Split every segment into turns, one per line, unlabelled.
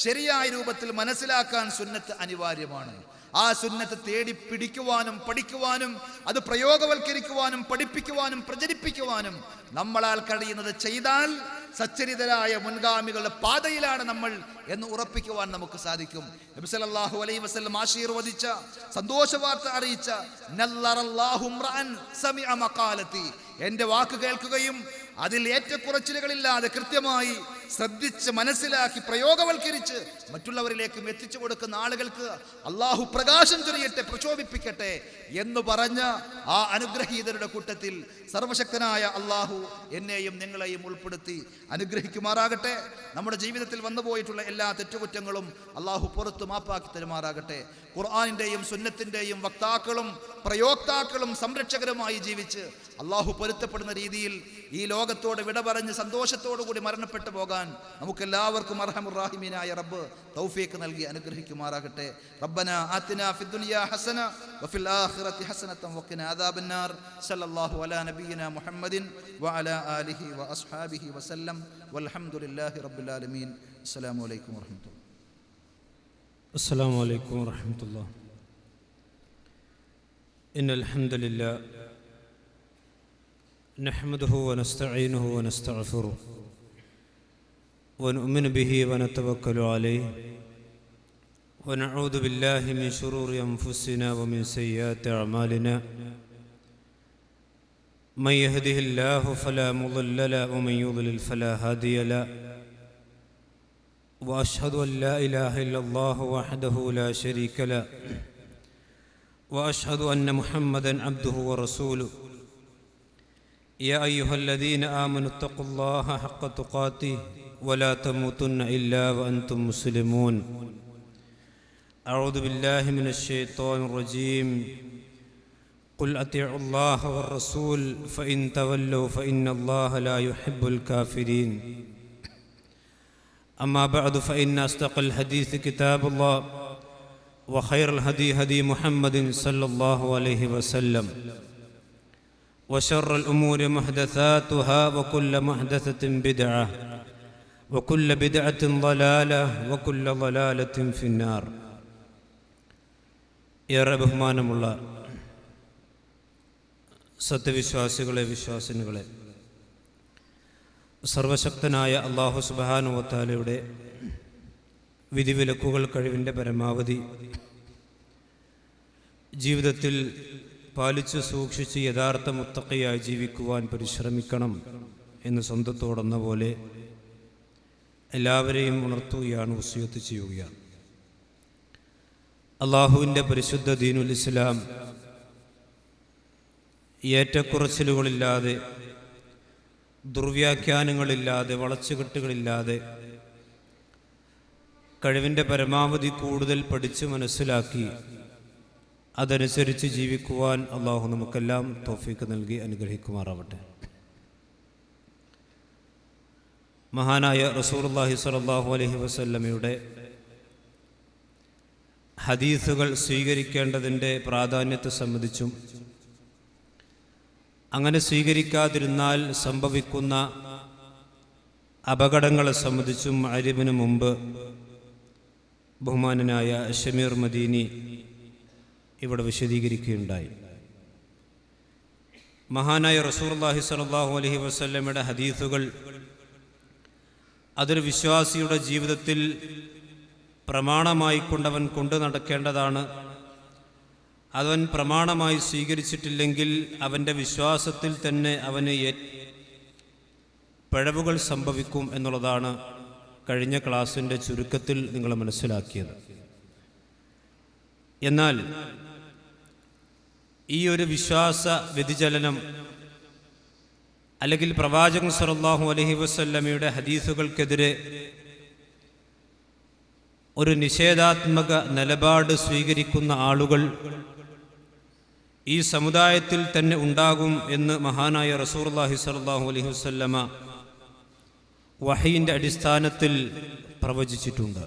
ശരിയായ രൂപത്തിൽ മനസ്സിലാക്കാൻ സുന്നത്ത് അനിവാര്യമാണ്. ആ സുന്നത്ത് തേടി പിടിക്കുവാനും പഠിക്കുവാനും അത് പ്രയോഗവൽക്കരിക്കുവാനും പഠിപ്പിക്കുവാനും പ്രചരിപ്പിക്കുവാനും നമ്മളാൽ കഴിയുന്നത് ചെയ്താൽ സച്ചരിതരായ മുൻഗാമികളുടെ പാതയിലാണ് നമ്മൾ എന്ന് ഉറപ്പിക്കുവാൻ നമുക്ക് സാധിക്കും. നബി സല്ലല്ലാഹു അലൈഹി വസല്ലം ആശീർവദിച്ച, സന്തോഷവാർത്ത അറിയിച്ച, നല്ലറല്ലാഹു ഇംറഅൻ സമിഅ മഖാലതി, എൻ്റെ വാക്ക് കേൾക്കുകയും അതിൽ ഏറ്റക്കുറച്ചിലുകളില്ലാതെ കൃത്യമായി ശ്രദ്ധിച്ച് മനസ്സിലാക്കി പ്രയോഗവൽക്കരിച്ച് മറ്റുള്ളവരിലേക്കും എത്തിച്ചു കൊടുക്കുന്ന ആളുകൾക്ക് അള്ളാഹു പ്രകാശം ചൊരിയട്ടെ, പ്രചോദിപ്പിക്കട്ടെ എന്ന് പറഞ്ഞ ആ അനുഗ്രഹീതരുടെ കൂട്ടത്തിൽ സർവശക്തനായ അള്ളാഹു എന്നെയും നിങ്ങളെയും ഉൾപ്പെടുത്തി അനുഗ്രഹിക്കുമാറാകട്ടെ. നമ്മുടെ ജീവിതത്തിൽ വന്നുപോയിട്ടുള്ള എല്ലാ തെറ്റുകുറ്റങ്ങളും അള്ളാഹു പുറത്തു മാപ്പാക്കി തരുമാറാകട്ടെ. ഖുർആനിൻ്റെയും സുന്നത്തിൻ്റെയും വക്താക്കളും പ്രയോക്താക്കളും സംരക്ഷകരുമായി ജീവിച്ച് അള്ളാഹു പൊരുത്തപ്പെടുന്ന രീതിയിൽ ഈ ലോകത്തോട് വിട പറഞ്ഞ് സന്തോഷത്തോടു കൂടി മരണപ്പെട്ടു പോകാൻ നമുക്കെല്ലാവർക്കും അർഹമുർ റഹീമീനായ റബ്ബ് തൗഫീഖ് നൽകി അനുഗ്രഹിക്കുമാറാകട്ടെ. റബ്ബനാ ആതിനാ ഫിദ്ദുനിയാ ഹസന വഫിൽ ആഖിറതി ഹസനതൻ വഖിനാ അദാബന്നാർ. സല്ലല്ലാഹു അലാ നബിയിനാ മുഹമ്മദിൻ വഅലാ ആലിഹി വഅസ്ഹാബിഹി വസല്ലം വൽഹംദുലില്ലാഹി റബ്ബിൽ ആലമീൻ. അസ്സലാമു അലൈക്കും വറഹ്മത്തുള്ളാഹി.
അസ്സലാമു അലൈക്കും വറഹ്മത്തുള്ളാഹി. ഇന്നൽ ഹംദുലില്ലാഹ് നഹ്മദുഹു വനസ്തഈനുഹു വനസ്തഗ്ഫിറുഹു വനുഅ്മിനു ബിഹി വനതവക്കലു അലൈഹി വനഊദു ബില്ലാഹി മിൻ ശുറൂരി അൻഫുസിനാ വമിൻ സയ്യിആതി അഅ്മാലിനാ മൻ യഹ്ദിഹില്ലാഹു ഫലാ മുളില്ല ലഹു വമൻ യുദ്ലിൽ ഫലാ ഹാദിയ ലഹു വഅശ്ഹദു അൻ ലാ ഇലാഹ ഇല്ലല്ലാഹു വഹ്ദഹു ലാ ശരീക ലഹു വഅശ്ഹദു അന്ന മുഹമ്മദൻ അബ്ദുഹു വറസൂലുഹു. يا أيها الذين آمنوا اتقوا الله حق تقاته ولا تموتن إلا وأنتم مسلمون. أعوذ بالله من الشيطان الرجيم. قل أطيعوا الله والرسول فإن تولوا فإن الله لا يحب الكافرين. أما بعد فإن أصدق الحديث كتاب الله وخير الهدي هدي محمد صلى الله عليه وسلم وشر الأمور محدثاتها وكل محدثة بدعة وكل بدعة ضلالة وكل ضلالة في النار. ഏറെ ബഹുമാനമുള്ള സത്യവിശ്വാസികളെ, വിശ്വാസിനികളെ, സർവശക്തനായ അല്ലാഹു സുബ്ഹാനഹു വ തആലയുടെ വിധിവിലക്കുകൾ കഴിവിൻ്റെ പരമാവധി ജീവിതത്തിൽ പാലിച്ച് സൂക്ഷിച്ച് യഥാർത്ഥ മുത്തഖിയായി ജീവിക്കുവാൻ പരിശ്രമിക്കണം എന്ന് സ്വന്തത്തോടെന്ന പോലെ എല്ലാവരെയും ഉണർത്തുകയാണ്, വസിയത്ത് ചെയ്യുകയാണ്. അള്ളാഹുവിൻ്റെ പരിശുദ്ധ ദീനുൽ ഇസ്ലാം ഏറ്റക്കുറച്ചിലുകളില്ലാതെ, ദുർവ്യാഖ്യാനങ്ങളില്ലാതെ, വളച്ചുകെട്ടുകളില്ലാതെ കഴിവിൻ്റെ പരമാവധി കൂടുതൽ പഠിച്ച് മനസ്സിലാക്കി അതനുസരിച്ച് ജീവിക്കുവാൻ അള്ളാഹു നമുക്കെല്ലാം തൗഫീഖ് നൽകി അനുഗ്രഹിക്കുമാറാവട്ടെ. മഹാനായ റസൂലുള്ളാഹി സ്വല്ലല്ലാഹു അലൈഹി വസല്ലമയുടെ ഹദീസുകൾ സ്വീകരിക്കേണ്ടതിൻ്റെ പ്രാധാന്യത്തെ സംബന്ധിച്ചും അങ്ങനെ സ്വീകരിക്കാതിരുന്നാൽ സംഭവിക്കുന്ന അപകടങ്ങളെ സംബന്ധിച്ചും അറിവിന് മുമ്പ് ബഹുമാനനായ ഷമീർ മദീനി ഇവിടെ വിശദീകരിക്കുകയുണ്ടായി. മഹാനായ റസൂലുള്ളാഹി സ്വല്ലല്ലാഹു അലൈഹി വസല്ലമയുടെ ഹദീസുകൾ അതൊരു വിശ്വാസിയുടെ ജീവിതത്തിൽ പ്രമാണമായി കൊണ്ടവൻ കൊണ്ടു നടക്കേണ്ടതാണ്. അവൻ പ്രമാണമായി സ്വീകരിച്ചിട്ടില്ലെങ്കിൽ അവൻ്റെ വിശ്വാസത്തിൽ തന്നെ അവന് പിഴവുകൾ സംഭവിക്കും എന്നുള്ളതാണ് കഴിഞ്ഞ ക്ലാസ്സിൻ്റെ ചുരുക്കത്തിൽ നിങ്ങൾ മനസ്സിലാക്കിയത്. എന്നാൽ ഈ ഒരു വിശ്വാസ വ്യതിചലനം അല്ലെങ്കിൽ പ്രവാചകൻ സല്ലല്ലാഹു അലൈഹി വസല്ലമയുടെ ഹദീസുകൾക്കെതിരെ ഒരു നിഷേധാത്മക നിലപാട് സ്വീകരിക്കുന്ന ആളുകൾ ഈ സമുദായത്തിൽ തന്നെ ഉണ്ടാകും എന്ന് മഹാനായ റസൂലുള്ളാഹി സ്വല്ലല്ലാഹു അലൈഹി വസല്ലമ വഹയിൻ്റെ അടിസ്ഥാനത്തിൽ പ്രവചിച്ചിട്ടുണ്ട്.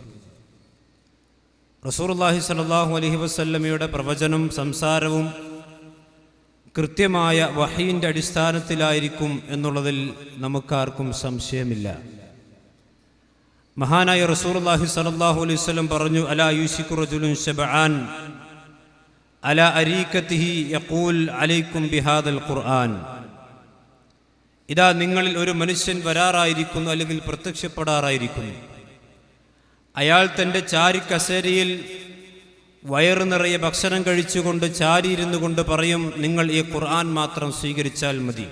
റസൂലുള്ളാഹി സ്വല്ലല്ലാഹു അലൈഹി വസല്ലമയുടെ പ്രവചനം, സംസാരവും കൃത്യമായ വഹയിൻ്റെ അടിസ്ഥാനത്തിലായിരിക്കും എന്നുള്ളതിൽ നമുക്കാർക്കും സംശയമില്ല. മഹാനായ റസൂലുള്ളാഹി സ്വല്ലല്ലാഹു അലൈഹി വസല്ലം പറഞ്ഞു, അലാ യൂശികു റജുലുൻ ശബആൻ അലാ അരീകതിഹി യഖൂൽ അലൈക്കും ബിഹാദൽ ഖുർആൻ. ഇതാ നിങ്ങളിൽ ഒരു മനുഷ്യൻ വരാറായിരിക്കുന്നു, അല്ലെങ്കിൽ പ്രത്യക്ഷപ്പെടാറായിരിക്കുന്നു. അയാൾ തൻ്റെ ചാരിക്കസേരയിൽ വയറു നിറയെ ഭക്ഷണം കഴിച്ചുകൊണ്ട് ചാരിയിരുന്നു കൊണ്ട് പറയും, നിങ്ങൾ ഈ ഖുർആൻ മാത്രം സ്വീകരിച്ചാൽ മതി.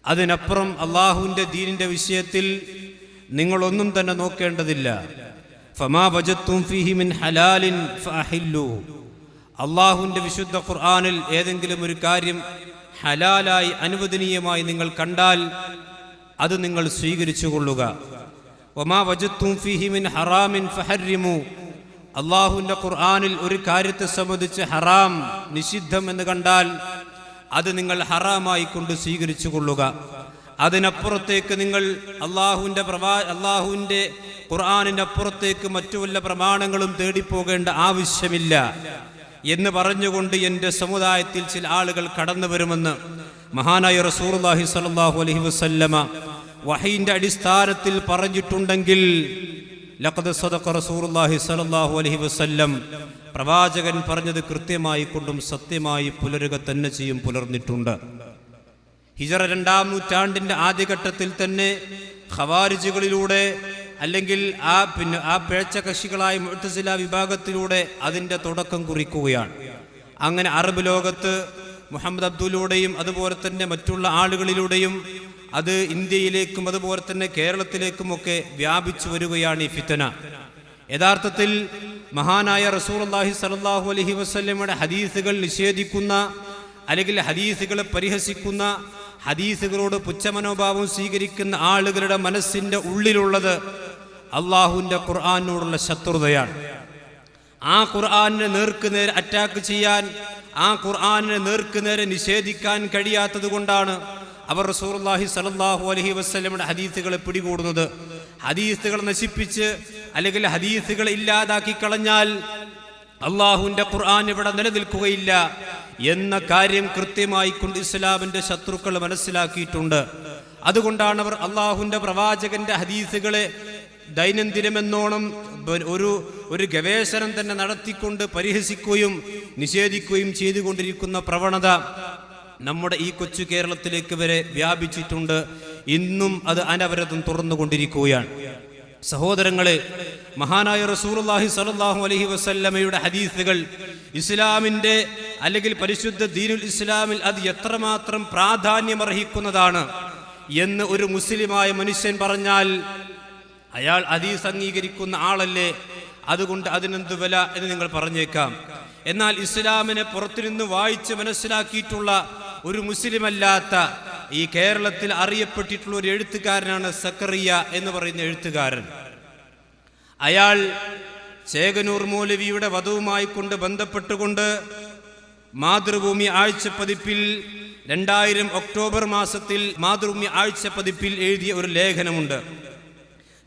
അതിനപ്പുറം അള്ളാഹുവിൻ്റെ ദീനിൻ്റെ വിഷയത്തിൽ നിങ്ങളൊന്നും തന്നെ നോക്കേണ്ടതില്ല. ഫമാ വജത്തും ഫീഹി മിൻ ഹലാലിൻ ഫഅഹില്ലു. അള്ളാഹുവിൻ്റെ വിശുദ്ധ ഖുർആനിൽ ഏതെങ്കിലും ഒരു കാര്യം ഹലാലായി അനുവദനീയമായി നിങ്ങൾ കണ്ടാൽ അത് നിങ്ങൾ സ്വീകരിച്ചു കൊള്ളുക. വമാ വജത്തും ഫീഹി മിൻ ഹറാമിൻ ഫഹർരിമു. അള്ളാഹുവിൻ്റെ ഖുർആനിൽ ഒരു കാര്യത്തെ സംബന്ധിച്ച് ഹറാം, നിഷിദ്ധം എന്ന് കണ്ടാൽ അത് നിങ്ങൾ ഹറാമായി കൊണ്ട് സ്വീകരിച്ചു കൊള്ളുക. അതിനപ്പുറത്തേക്ക് നിങ്ങൾ അള്ളാഹുവിൻ്റെ ഖുർആനിൻ്റെ അപ്പുറത്തേക്ക് മറ്റു വല്ല പ്രമാണങ്ങളും തേടിപ്പോകേണ്ട ആവശ്യമില്ല എന്ന് പറഞ്ഞുകൊണ്ട് എൻ്റെ സമുദായത്തിൽ ചില ആളുകൾ കടന്നു വരുമെന്ന് മഹാനായ റസൂലുള്ളാഹി സ്വല്ലല്ലാഹു അലൈഹി വസല്ലമ വഹയിൻ്റെ അടിസ്ഥാനത്തിൽ പറഞ്ഞിട്ടുണ്ടെങ്കിൽ ലഖദ് സദഖ റസൂലുള്ളാഹി സ്വല്ലല്ലാഹു അലൈഹി വസല്ലം, പ്രവാചകൻ പറഞ്ഞത് കൃത്യമായി കൊണ്ടും സത്യമായി പുലരുക തന്നെ ചെയ്യും, പുലർന്നിട്ടുണ്ട്. ഹിജറ 2-ാം നൂറ്റാണ്ടിൻ്റെ ആദ്യഘട്ടത്തിൽ തന്നെ ഖവാരിജുകളിലൂടെ, അല്ലെങ്കിൽ ആ പിഴച്ച കക്ഷികളായ മുഅ്തസില വിഭാഗത്തിലൂടെ അതിൻ്റെ തുടക്കം കുറിക്കുകയാണ്. അങ്ങനെ അറബ് ലോകത്ത് മുഹമ്മദ് അബ്ദുലൂടെയും അതുപോലെ തന്നെ മറ്റുള്ള ആളുകളിലൂടെയും അത് ഇന്ത്യയിലേക്കും അതുപോലെ തന്നെ കേരളത്തിലേക്കുമൊക്കെ വ്യാപിച്ചു വരികയാണ് ഈ ഫിത്ന. യഥാർത്ഥത്തിൽ മഹാനായ റസൂലുള്ളാഹി സ്വല്ലല്ലാഹു അലൈഹി വസല്ലമയുടെ ഹദീസുകൾ നിഷേധിക്കുന്ന, അല്ലെങ്കിൽ ഹദീസുകളെ പരിഹസിക്കുന്ന, ഹദീസുകളോട് പുച്ഛമനോഭാവം സ്വീകരിക്കുന്ന ആളുകളുടെ മനസ്സിൻ്റെ ഉള്ളിലുള്ളത് അള്ളാഹുവിൻ്റെ ഖുർആനോടുള്ള ശത്രുതയാണ്. ആ ഖുർആനിനെ നേർക്കുനേരെ അറ്റാക്ക് ചെയ്യാൻ, ആ ഖുർആനിനെ നേർക്കുനേരെ നിഷേധിക്കാൻ കഴിയാത്തത് കൊണ്ടാണ് അവർ റസൂലുള്ളാഹി സ്വല്ലല്ലാഹു അലൈഹി വസല്ലമയുടെ ഹദീസുകളെ പിടികൂടുന്നത്. ഹദീസുകൾ നശിപ്പിച്ച്, അല്ലെങ്കിൽ ഹദീസുകൾ ഇല്ലാതാക്കി കളഞ്ഞാൽ അള്ളാഹുവിൻ്റെ ഖുർആൻ ഇവിടെ നിലനിൽക്കുകയില്ല എന്ന കാര്യം കൃത്യമായി കൊണ്ട് ഇസ്ലാമിൻ്റെ ശത്രുക്കൾ മനസ്സിലാക്കിയിട്ടുണ്ട്. അതുകൊണ്ടാണ് അവർ അള്ളാഹുവിൻ്റെ പ്രവാചകന്റെ ഹദീസുകളെ ദൈനംദിനമെന്നോണം ഒരു ഗവേഷണം തന്നെ നടത്തിക്കൊണ്ട് പരിഹസിക്കുകയും നിഷേധിക്കുകയും ചെയ്തുകൊണ്ടിരിക്കുന്ന പ്രവണത നമ്മുടെ ഈ കൊച്ചു കേരളത്തിലേക്ക് വരെ വ്യാപിച്ചിട്ടുണ്ട്. ഇന്നും അത് അനവരതം തുറന്നുകൊണ്ടിരിക്കുകയാണ്. സഹോദരങ്ങളെ, മഹാനായ റസൂലുള്ളാഹി സ്വല്ലല്ലാഹു അലൈഹി വസല്ലമയുടെ ഹദീസുകൾ ഇസ്ലാമിൻ്റെ, അല്ലെങ്കിൽ പരിശുദ്ധ ദീനുൽ ഇസ്ലാമിൽ അത് എത്രമാത്രം പ്രാധാന്യമർഹിക്കുന്നതാണ് എന്ന് ഒരു മുസ്ലിമായ മനുഷ്യൻ പറഞ്ഞാൽ അയാൾ ഹദീസ് അംഗീകരിക്കുന്ന ആളല്ലേ, അതുകൊണ്ട് അതിനെന്ത് വില എന്ന് നിങ്ങൾ പറഞ്ഞേക്കാം. എന്നാൽ ഇസ്ലാമിനെ പുറത്തുനിന്ന് വായിച്ച് മനസ്സിലാക്കിയിട്ടുള്ള ഒരു മുസ്ലിമല്ലാത്ത ഈ കേരളത്തിൽ അറിയപ്പെട്ടിട്ടുള്ള ഒരു എഴുത്തുകാരനാണ് സക്കറിയ എന്ന് പറയുന്ന എഴുത്തുകാരൻ. അയാൾ ചേകനൂർ മൗലവിയുടെ വധവുമായി കൊണ്ട് ബന്ധപ്പെട്ടുകൊണ്ട് മാതൃഭൂമി ആഴ്ചപ്പതിപ്പിൽ 2000 ഒക്ടോബർ മാസത്തിൽ മാതൃഭൂമി ആഴ്ചപ്പതിപ്പിൽ എഴുതിയ ഒരു ലേഖനമുണ്ട്.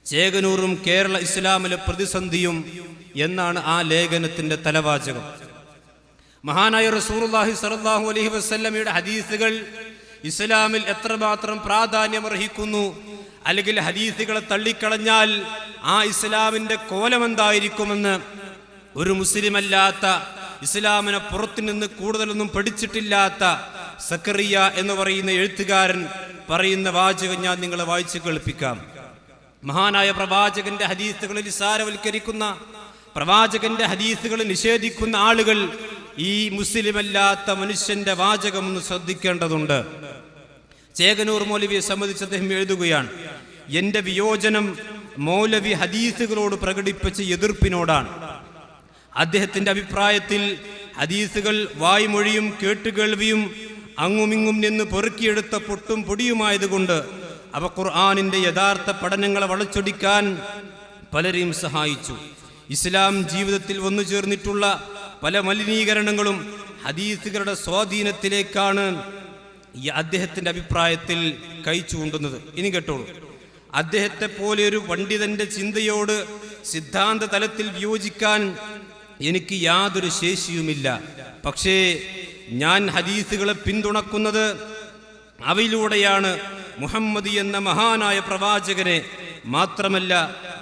ചേകനൂറും കേരള ഇസ്ലാമിലെ പ്രതിസന്ധിയും എന്നാണ് ആ ലേഖനത്തിന്റെ തലവാചകം. മഹാനായ റസൂലുള്ളാഹി സ്വല്ലല്ലാഹു അലൈഹി വസല്ലമയുടെ ഹദീസുകൾ ഇസ്ലാമിൽ എത്രമാത്രം പ്രാധാന്യമർഹിക്കുന്നു, അല്ലെങ്കിൽ ഹദീസുകളെ തള്ളിക്കളഞ്ഞാൽ ആ ഇസ്ലാമിന്റെ കോലമെന്തായിരിക്കുമെന്ന് ഒരു മുസ്ലിമല്ലാത്ത, ഇസ്ലാമിനെ പുറത്തുനിന്ന് കൂടുതലൊന്നും പഠിച്ചിട്ടില്ലാത്ത സക്കറിയ എന്ന് പറയുന്ന എഴുത്തുകാരൻ പറയുന്ന വാചകം ഞാൻ നിങ്ങളെ വായിച്ചു കേൾപ്പിക്കാം. മഹാനായ പ്രവാചകന്റെ ഹദീസുകളിൽ നിസാരവൽക്കരിക്കുന്ന, പ്രവാചകന്റെ ഹദീസുകൾ നിഷേധിക്കുന്ന ആളുകൾ ഈ മുസ്ലിമല്ലാത്ത മനുഷ്യന്റെ വാചകം ഒന്ന് ശ്രദ്ധിക്കേണ്ടതുണ്ട്. ചേകനൂർ മൗലവിയെ സംബന്ധിച്ച് അദ്ദേഹം എഴുതുകയാണ്, എന്റെ വിയോജനം മൗലവി ഹദീസുകളോട് പ്രകടിപ്പിച്ച എതിർപ്പിനോടാണ്. അദ്ദേഹത്തിന്റെ അഭിപ്രായത്തിൽ ഹദീസുകൾ വായ്മൊഴിയും കേട്ടുകേൾവിയും അങ്ങുമിങ്ങും നിന്ന് പെറുക്കിയെടുത്ത പൊട്ടും പൊടിയുമായതുകൊണ്ട് അവ ഖുർആനിന്റെ യഥാർത്ഥ പഠനങ്ങളെ വളച്ചൊടിക്കാൻ പലരെയും സഹായിച്ചു. ഇസ്ലാം ജീവിതത്തിൽ വന്നു ചേർന്നിട്ടുള്ള പല മലിനീകരണങ്ങളും ഹദീസുകളുടെ സ്വാധീനത്തിലേക്കാണ് ഈ അദ്ദേഹത്തിന്റെ അഭിപ്രായത്തിൽ കൈ ചൂണ്ടുന്നത്. ഇനി കേട്ടോളൂ, അദ്ദേഹത്തെ പോലെ ഒരു പണ്ഡിതന്റെ ചിന്തയോട് സിദ്ധാന്ത തലത്തിൽ വിയോജിക്കാൻ എനിക്ക് യാതൊരു ശേഷിയുമില്ല. പക്ഷേ ഞാൻ ഹദീസുകളെ പിന്തുണക്കുന്നത് അവയിലൂടെയാണ് മുഹമ്മദ് എന്ന മഹാനായ പ്രവാചകനെ മാത്രമല്ല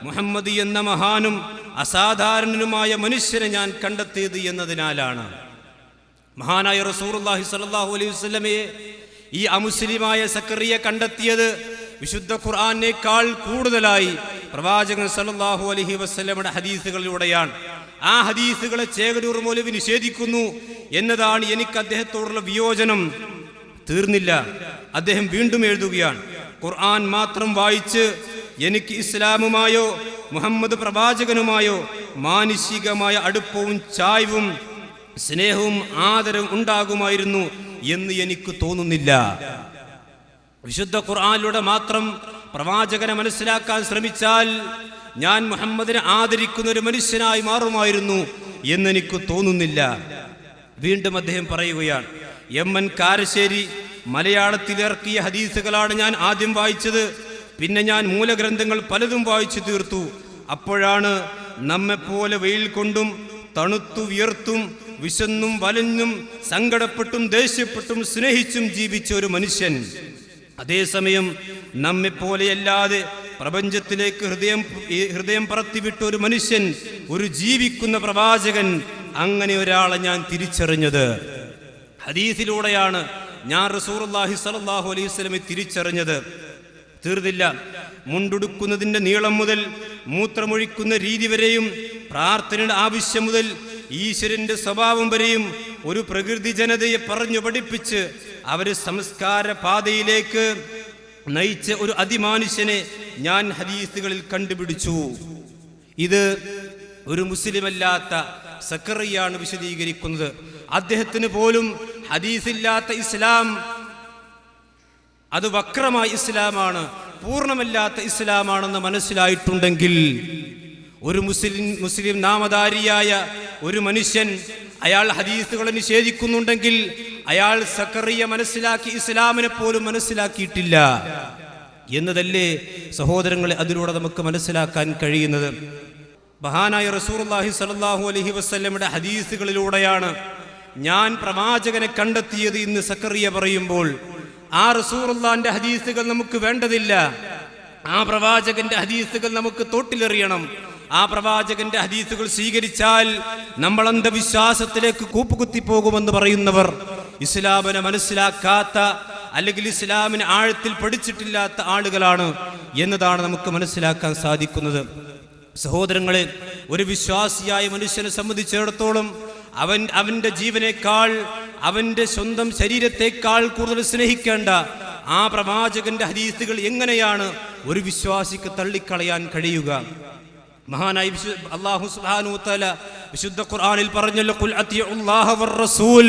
മുഹമ്മദ് എന്ന മഹാനും അസാധാരണനുമായ മനുഷ്യനെ ഞാൻ കണ്ടെത്തിയത് എന്നതിനാലാണ്. മഹാനായ റസൂലുള്ളാഹി സ്വല്ലല്ലാഹു അലൈഹി വസല്ലമയെ ഈ അമുസ്ലിമായ സക്കറിയ കണ്ടെത്തിയത് വിശുദ്ധ ഖുർആനേക്കാൾ കൂടുതലായി പ്രവാചകൻ സല്ലല്ലാഹു അലൈഹി വസല്ലമയുടെ ഹദീസുകളിലൂടെയാണ്. ആ ഹദീസുകളെ ചേകനൂർ മൗലവി നിഷേധിക്കുന്നു എന്നതാണ് എനിക്ക് അദ്ദേഹത്തോടുള്ള വിയോജനം. തീർന്നില്ല, അദ്ദേഹം വീണ്ടും എഴുതുകയാണ്, ഖുർആൻ മാത്രം വായിച്ച് എനിക്ക് ഇസ്ലാമുമായോ മുഹമ്മദ് പ്രവാചകനുമായോ മാനുഷികമായ അടുപ്പവും ചായ്വും സ്നേഹവും ആദരവും ഉണ്ടാകുമായിരുന്നു എന്ന് എനിക്ക് തോന്നുന്നില്ല. വിശുദ്ധ ഖുർആനിലൂടെ മാത്രം പ്രവാചകനെ മനസ്സിലാക്കാൻ ശ്രമിച്ചാൽ ഞാൻ മുഹമ്മദിനെ ആദരിക്കുന്ന ഒരു മനുഷ്യനായി മാറുമായിരുന്നു എന്നെനിക്ക് തോന്നുന്നില്ല. വീണ്ടും അദ്ദേഹം പറയുകയാണ്, എം.എൻ. കാരശ്ശേരി മലയാളത്തിൽ ഇറക്കിയ ഹദീസുകളാണ് ഞാൻ ആദ്യം വായിച്ചത്. പിന്നെ ഞാൻ മൂലഗ്രന്ഥങ്ങൾ പലതും വായിച്ചു തീർത്തു. അപ്പോഴാണ് നമ്മെപ്പോലെ വെയിൽ കൊണ്ടും തണുത്തു വിയർത്തും വിശന്നും വലഞ്ഞും സങ്കടപ്പെട്ടും ദേഷ്യപ്പെട്ടും സ്നേഹിച്ചും ജീവിച്ച ഒരു മനുഷ്യൻ, അതേസമയം നമ്മെപ്പോലെയല്ലാതെ പ്രപഞ്ചത്തിലേക്ക് ഹൃദയം പറത്തിവിട്ട ഒരു മനുഷ്യൻ, ഒരു ജീവിക്കുന്ന പ്രവാചകൻ, അങ്ങനെ ഒരാളെ ഞാൻ തിരിച്ചറിഞ്ഞത് ഹദീസിലൂടെയാണ്. ഞാൻ റസൂലുള്ളാഹി സ്വല്ലല്ലാഹു അലൈഹി വസല്ലമയെ തിരിച്ചറിഞ്ഞത്. തീർന്നില്ല, മുണ്ടുടുക്കുന്നതിൻ്റെ നീളം മുതൽ മൂത്രമൊഴിക്കുന്ന രീതി വരെയും പ്രാർത്ഥനയുടെ ആവശ്യം മുതൽ ഈശ്വരന്റെ സ്വഭാവം വരെയും ഒരു പ്രകൃതി ജനതയെ പറഞ്ഞു പഠിപ്പിച്ച് അവരെ സംസ്കാര പാതയിലേക്ക് നയിച്ച ഒരു അതിമാനുഷ്യനെ ഞാൻ ഹദീസുകളിൽ കണ്ടുപിടിച്ചു. ഇത് ഒരു മുസ്ലിമല്ലാത്ത സക്കറിയാണ് വിശദീകരിക്കുന്നത്. അദ്ദേഹത്തിന് പോലും ഹദീസില്ലാത്ത ഇസ്ലാം അത് വക്രമായ ഇസ്ലാമാണ്, പൂർണ്ണമല്ലാത്ത ഇസ്ലാമാണെന്ന് മനസ്സിലായിട്ടുണ്ടെങ്കിൽ, ഒരു മുസ്ലിം നാമധാരിയായ ഒരു മനുഷ്യൻ അയാൾ ഹദീസുകളെ നിഷേധിക്കുന്നുണ്ടെങ്കിൽ അയാൾ സക്കറിയ മനസ്സിലാക്കി ഇസ്ലാമിനെ പോലും മനസ്സിലാക്കിയിട്ടില്ല എന്നതല്ലേ സഹോദരങ്ങളെ അതിലൂടെ നമുക്ക് മനസ്സിലാക്കാൻ കഴിയുന്നത്. മഹാനായ റസൂലുള്ളാഹി സ്വല്ലല്ലാഹു അലൈഹി വസല്ലമയുടെ ഹദീസുകളിലൂടെയാണ് ഞാൻ പ്രവാചകനെ കണ്ടെത്തിയത് എന്ന് സക്കറിയ പറയുമ്പോൾ, ആ റസൂലുള്ളാഹിന്റെ ഹദീസുകൾ നമുക്ക് വേണ്ടതില്ല. ആ പ്രവാചകന്റെ ഹദീസുകൾ നമുക്ക് തോട്ടിലെറിയണം. ആ പ്രവാചകന്റെ ഹദീസുകൾ സ്വീകരിച്ചാൽ നമ്മൾ അന്ധവിശ്വാസത്തിലേക്ക് കൂപ്പുകുത്തി പോകുമെന്ന് പറയുന്നവർ ഇസ്ലാമിനെ മനസ്സിലാക്കാത്ത, അല്ലെങ്കിൽ ഇസ്ലാമിനെ ആഴത്തിൽ പഠിച്ചിട്ടില്ലാത്ത ആളുകളാണ് എന്നതാണ് നമുക്ക് മനസ്സിലാക്കാൻ സാധിക്കുന്നത്. സഹോദരങ്ങളെ, ഒരു വിശ്വാസിയായ മനുഷ്യനെ സംബന്ധിച്ചിടത്തോളം അവന്റെ ജീവനേക്കാൾ, അവന്റെ സ്വന്തം ശരീരത്തെക്കാൾ കൂടുതൽ സ്നേഹിക്കേണ്ട ആ പ്രവാചകന്റെ ഹദീസുകൾ എങ്ങനെയാണ് ഒരു വിശ്വാസിക്ക് തള്ളിക്കളയാൻ കഴിയുക? മഹാനായ അല്ലാഹു സുബ്ഹാനഹു വ തആല വിശുദ്ധ ഖുർആനിൽ പറഞ്ഞല്ലോ, ഖുൽ അത്തിഉല്ലാഹ വർ റസൂൽ,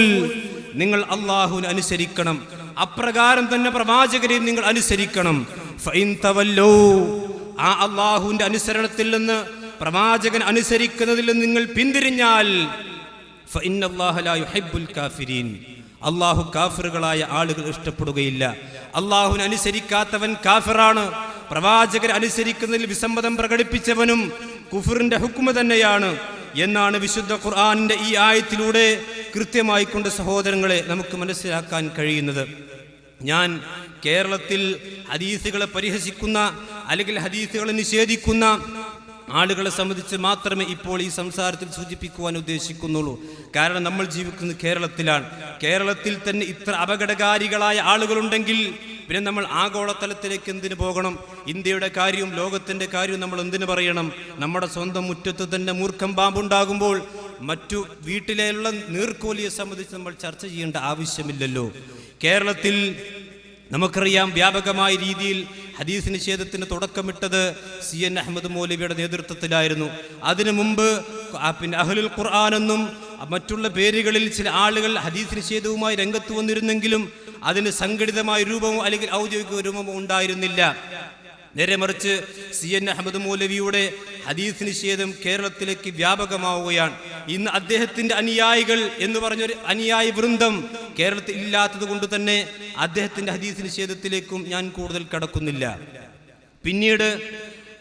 നിങ്ങൾ അല്ലാഹുവിനെ അനുസരിക്കണം, അപ്രകാരം തന്നെ പ്രവാചകരെ നിങ്ങൾ അനുസരിക്കണം. ഫഇൻ തവല്ലൂ, ആ അല്ലാഹുവിന്റെ അനുസരണത്തിൽ നിന്ന്, പ്രവാചകൻ അനുസരിക്കുന്നതിൽ നിന്ന് നിങ്ങൾ പിന്തിരിഞ്ഞാൽ, ഫഇന്നല്ലാഹ ലാ യുഹിബ്ബുൽ കാഫിരീൻ, അല്ലാഹു കാഫിറുകളായ ആളുകൾ ഇഷ്ടപ്പെടുകയില്ല. അല്ലാഹുവിനെ അനുസരിക്കാത്തവൻ കാഫിറാണ്. പ്രവാചകൻ അനുസരിക്കുന്നതിൽ വിസമ്മതം പ്രകടിപ്പിച്ചവനും കുഫറിന്റെ ഹുക്മ തന്നെയാണ് എന്നാണ് വിശുദ്ധ ഖുർആനിന്റെ ഈ ആയത്തിലൂടെ കൃത്യമായി കൊണ്ട് സഹോദരങ്ങളെ നമുക്ക് മനസ്സിലാക്കാൻ കഴിയുന്നത്. ഞാൻ കേരളത്തിൽ ഹദീസുകളെ പരിഹസിക്കുന്ന, അല്ലെങ്കിൽ ഹദീസുകളെ നിഷേധിക്കുന്ന ആളുകളെ സംബന്ധിച്ച് മാത്രമേ ഇപ്പോൾ ഈ സംസാരത്തിൽ സൂചിപ്പിക്കുവാൻ ഉദ്ദേശിക്കുന്നുള്ളൂ. കാരണം നമ്മൾ ജീവിക്കുന്നത് കേരളത്തിലാണ്. കേരളത്തിൽ തന്നെ ഇത്ര അപകടകാരികളായ ആളുകളുണ്ടെങ്കിൽ പിന്നെ നമ്മൾ ആഗോളതലത്തിലേക്ക് എന്തിനു പോകണം? ഇന്ത്യയുടെ കാര്യവും ലോകത്തിൻ്റെ കാര്യവും നമ്മൾ എന്തിനു പറയണം? നമ്മുടെ സ്വന്തം മുറ്റത്ത് തന്നെ മൂർഖം പാമ്പുണ്ടാകുമ്പോൾ മറ്റു വീട്ടിലുള്ള നീർക്കോലിയെ സംബന്ധിച്ച് നമ്മൾ ചർച്ച ചെയ്യേണ്ട ആവശ്യമില്ലല്ലോ. കേരളത്തിൽ നമുക്കറിയാം, വ്യാപകമായ രീതിയിൽ ഹദീസ് നിഷേധത്തിന് തുടക്കമിട്ടത് CN അഹമ്മദ് മൗലവിയുടെ നേതൃത്വത്തിലായിരുന്നു. അതിനു മുമ്പ് അഹ്ലുൽ ഖുർആൻ എന്നും മറ്റുള്ള പേരുകളിൽ ചില ആളുകൾ ഹദീസ് നിഷേധവുമായി രംഗത്ത് വന്നിരുന്നെങ്കിലും അതിന് സംഘടിതമായ രൂപമോ അല്ലെങ്കിൽ ഔദ്യോഗിക രൂപമോ ഉണ്ടായിരുന്നില്ല. നേരെ മറിച്ച് CN അഹമ്മദ് മൗലവിയുടെ ഹദീസ് നിഷേധം കേരളത്തിലേക്ക് വ്യാപകമാവുകയാണ്. ഇന്ന് അദ്ദേഹത്തിന്റെ അനുയായികൾ എന്ന് പറഞ്ഞൊരു അനുയായി വൃന്ദം കേരളത്തിൽ ഇല്ലാത്തത് കൊണ്ട് തന്നെ അദ്ദേഹത്തിന്റെ ഹദീസ് നിഷേധത്തിലേക്കും ഞാൻ കൂടുതൽ കടക്കുന്നില്ല. പിന്നീട്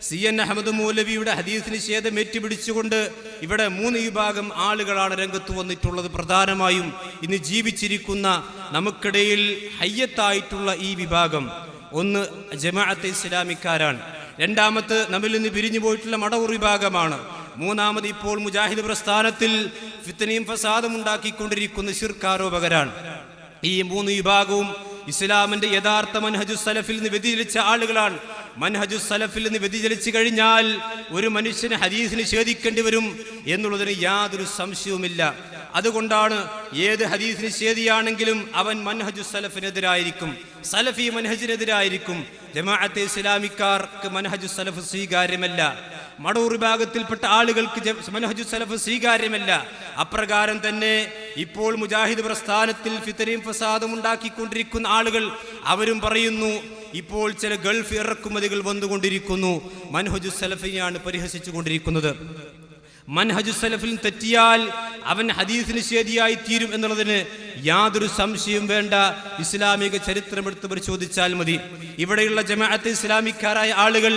CN അഹമ്മദ് മൗലവിയുടെ ഹദീസ് നിഷേധം ഏറ്റുപിടിച്ചുകൊണ്ട് ഇവിടെ 3 വിഭാഗം ആളുകളാണ് രംഗത്ത് വന്നിട്ടുള്ളത്. പ്രധാനമായും ഇന്ന് ജീവിച്ചിരിക്കുന്ന നമുക്കിടയിൽ ഹയ്യത്തായിട്ടുള്ള ഈ വിഭാഗം, ഒന്ന് ജമാഅത്തെ ഇസ്ലാമിക്കാരാണ്, രണ്ടാമത് നമ്മിൽ നിന്ന് പിരിഞ്ഞു പോയിട്ടുള്ള മടവൂർ വിഭാഗമാണ്. മൂന്നാമത് ഇപ്പോൾ മുജാഹിദ് പ്രസ്ഥാനത്തിൽ ഫിത്നയും ഫസാദും ഉണ്ടാക്കിക്കൊണ്ടിരിക്കുന്ന ശിർക്കാരോപകരാണ്. ഈ മൂന്ന് വിഭാഗവും ഇസ്ലാമിന്റെ യഥാർത്ഥ മൻഹജു സലഫിൽ നിന്ന് വ്യതിചലിച്ച ആളുകളാണ്. മൻഹജു സലഫിൽ നിന്ന് വ്യതിചലിച്ചു കഴിഞ്ഞാൽ ഒരു മനുഷ്യന് ഹദീസിന് നിഷേധിക്കേണ്ടി വരും എന്നുള്ളതിന് യാതൊരു സംശയവുമില്ല. അതുകൊണ്ടാണ് ഏത് ഹദീസിന് നിഷേധിയാണെങ്കിലും അവൻ മൻഹജു സലഫിനെതിരായിരിക്കും, സലഫി മൻഹജിനെതിരായിരിക്കും. ജമാഅത്തെ ഇസ്ലാമിക്കാർക്ക് മൻഹജു സലഫ് സ്വീകാര്യമല്ല, മടവൂർ വിഭാഗത്തിൽപ്പെട്ട ആളുകൾക്ക് മൻഹജു സലഫ് സ്വീകാര്യമല്ല. അപ്രകാരം തന്നെ ഇപ്പോൾ മുജാഹിദ് പ്രസ്ഥാനത്തിൽ ഫിത്നയും ഫസാദും ഉണ്ടാക്കിക്കൊണ്ടിരിക്കുന്ന ആളുകൾ അവരും പറയുന്നു, ഇപ്പോൾ ചില ഗൾഫ് ഇറക്കുമതികൾ വന്നുകൊണ്ടിരിക്കുന്നു, മൻഹജു സലഫിനെയാണ് പരിഹസിച്ചു കൊണ്ടിരിക്കുന്നത്. മൻഹജു സലഫിൽ തെറ്റിയാൽ അവൻ ഹദീസ് നിഷേധിയായി തീരും എന്നുള്ളതിന് യാതൊരു സംശയവും വേണ്ട. ഇസ്ലാമിക ചരിത്രം എടുത്ത് പരിശോധിച്ചാൽ മതി. ഇവിടെയുള്ള ജമാഅത്തെ ഇസ്ലാമിക്കാരായ ആളുകൾ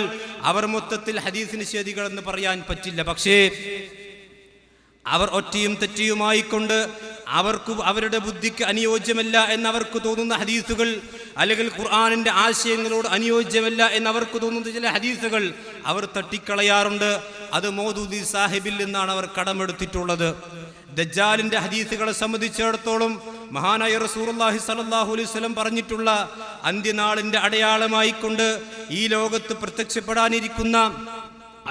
അവർ മൊത്തത്തിൽ ഹദീസ് നിഷേധികൾ എന്ന് പറയാൻ പറ്റില്ല. പക്ഷേ അവർ ഒറ്റയും തെറ്റിയുമായിക്കൊണ്ട് അവരുടെ ബുദ്ധിക്ക് അനുയോജ്യമല്ല എന്നവർക്ക് തോന്നുന്ന ഹദീസുകൾ, അല്ലെങ്കിൽ ഖുർആനിന്റെ ആശയങ്ങളോട് അനുയോജ്യമല്ല എന്നവർക്ക് തോന്നുന്ന ചില ഹദീസുകൾ അവർ തട്ടിക്കളയാറുണ്ട്. അത് മൗദൂദി സാഹിബിൽ നിന്നാണ് അവർ കടമെടുത്തിട്ടുള്ളത്. ദജ്ജാലിന്റെ ഹദീസുകളെ സംബന്ധിച്ചിടത്തോളം മഹാനായ റസൂലുള്ളാഹി സ്വല്ലല്ലാഹു അലൈഹി വസല്ലം പറഞ്ഞിട്ടുള്ള അന്ത്യനാളിന്റെ അടയാളമായിക്കൊണ്ട് ഈ ലോകത്ത് പ്രത്യക്ഷപ്പെടാനിരിക്കുന്ന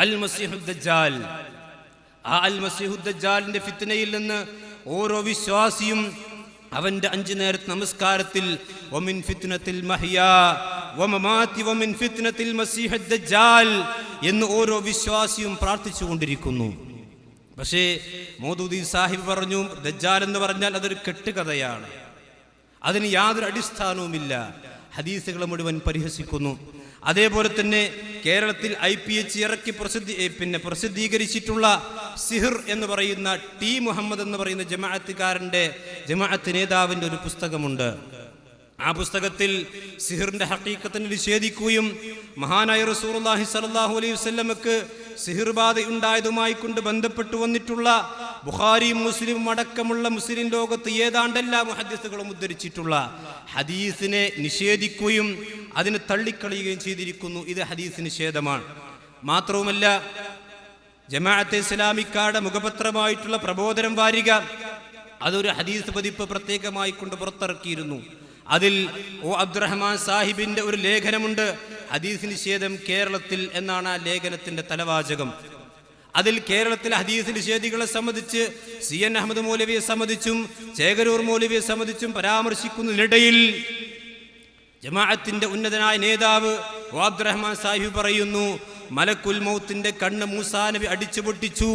അൽ മസീഹുദ് ദജ്ജാൽ, ആ അൽ മസീഹുദ് ദജ്ജാലിന്റെ ഫിത്നയിൽ നിന്ന് ഓരോ വിശ്വാസിയും അവന്റെ 5 നേരത്തെ നമസ്കാരത്തിൽ വമിൻ ഫിത്നത്തിൽ മഹ്യാ വമമാതി വമിൻ ഫിത്നത്തിൽ മസീഹുദ് ദജ്ജാൽ എന്ന് ഓരോ വിശ്വാസിയും പ്രാർത്ഥിച്ചുകൊണ്ടിരിക്കുന്നു. പക്ഷേ മൗദൂദി സാഹിബ് പറഞ്ഞു, ദജ്ജാൽ എന്ന് പറഞ്ഞാൽ അതൊരു കെട്ടുകഥയാണ്, അതിന് യാതൊരു അടിസ്ഥാനവുമില്ല. ഹദീസുകളെ മുഴുവൻ പരിഹസിക്കുന്നു. അതേപോലെ തന്നെ കേരളത്തിൽ IPH ഇറക്കി പ്രസിദ്ധീകരിച്ചിട്ടുള്ള സിഹിർ എന്ന് പറയുന്ന ടി മുഹമ്മദ് എന്ന് പറയുന്ന ജമാഅത്ത് നേതാവിന്റെ ഒരു പുസ്തകമുണ്ട്. ആ പുസ്തകത്തിൽ സിഹിറിന്റെ ഹഖീഖത്തിനെ നിഷേധിക്കുകയും മഹാനായ റസൂലുള്ളാഹി സ്വല്ലല്ലാഹു അലൈഹി വസല്ലമക്ക് സിഹിർ ബാധ ഉണ്ടായതുമായി കൊണ്ട് ബന്ധപ്പെട്ടു വന്നിട്ടുള്ള ബുഖാരിയും മുസ്ലിമും അടക്കമുള്ള മുസ്ലിം ലോകത്ത് ഏതാണ്ട് എല്ലാ മുഹദ്ദിസുകളും ഉദ്ധരിച്ചിട്ടുള്ള ഹദീസിനെ നിഷേധിക്കുകയും അതിനെ തള്ളിക്കളയുകയും ചെയ്തിരിക്കുന്നു. ഇത് ഹദീസ് നിഷേധമാണ്. മാത്രവുമല്ല, ജമാഅത്തെ ഇസ്ലാമിക്കാരുടെ മുഖപത്രമായിട്ടുള്ള പ്രബോധനം വാരിക, അതൊരു ഹദീസ് പതിപ്പ് പ്രത്യേകമായി കൊണ്ട് പുറത്തിറക്കിയിരുന്നു. അതിൽ അബ്ദുറഹ്മാൻ സാഹിബിന്റെ ഒരു ലേഖനമുണ്ട്, ഹദീസ് നിഷേധം കേരളത്തിൽ എന്നാണ് ആ ലേഖനത്തിന്റെ തലവാചകം. അതിൽ കേരളത്തിലെ ഹദീസ് നിഷേധികളെ സംബന്ധിച്ച് CN അഹമ്മദ് മൗലവിയെ സംബന്ധിച്ചും ചേകരൂർ മൗലവിയെ സംബന്ധിച്ചും പരാമർശിക്കുന്നതിനിടയിൽ ജമാഅത്തിന്റെ ഉന്നതനായ നേതാവ് അബ്ദുറഹ്മാൻ സാഹിബ് പറയുന്നു, മലക്കുൽ മൗത്തിന്റെ കണ്ണ് മൂസാ നബി അടിച്ചു പൊട്ടിച്ചു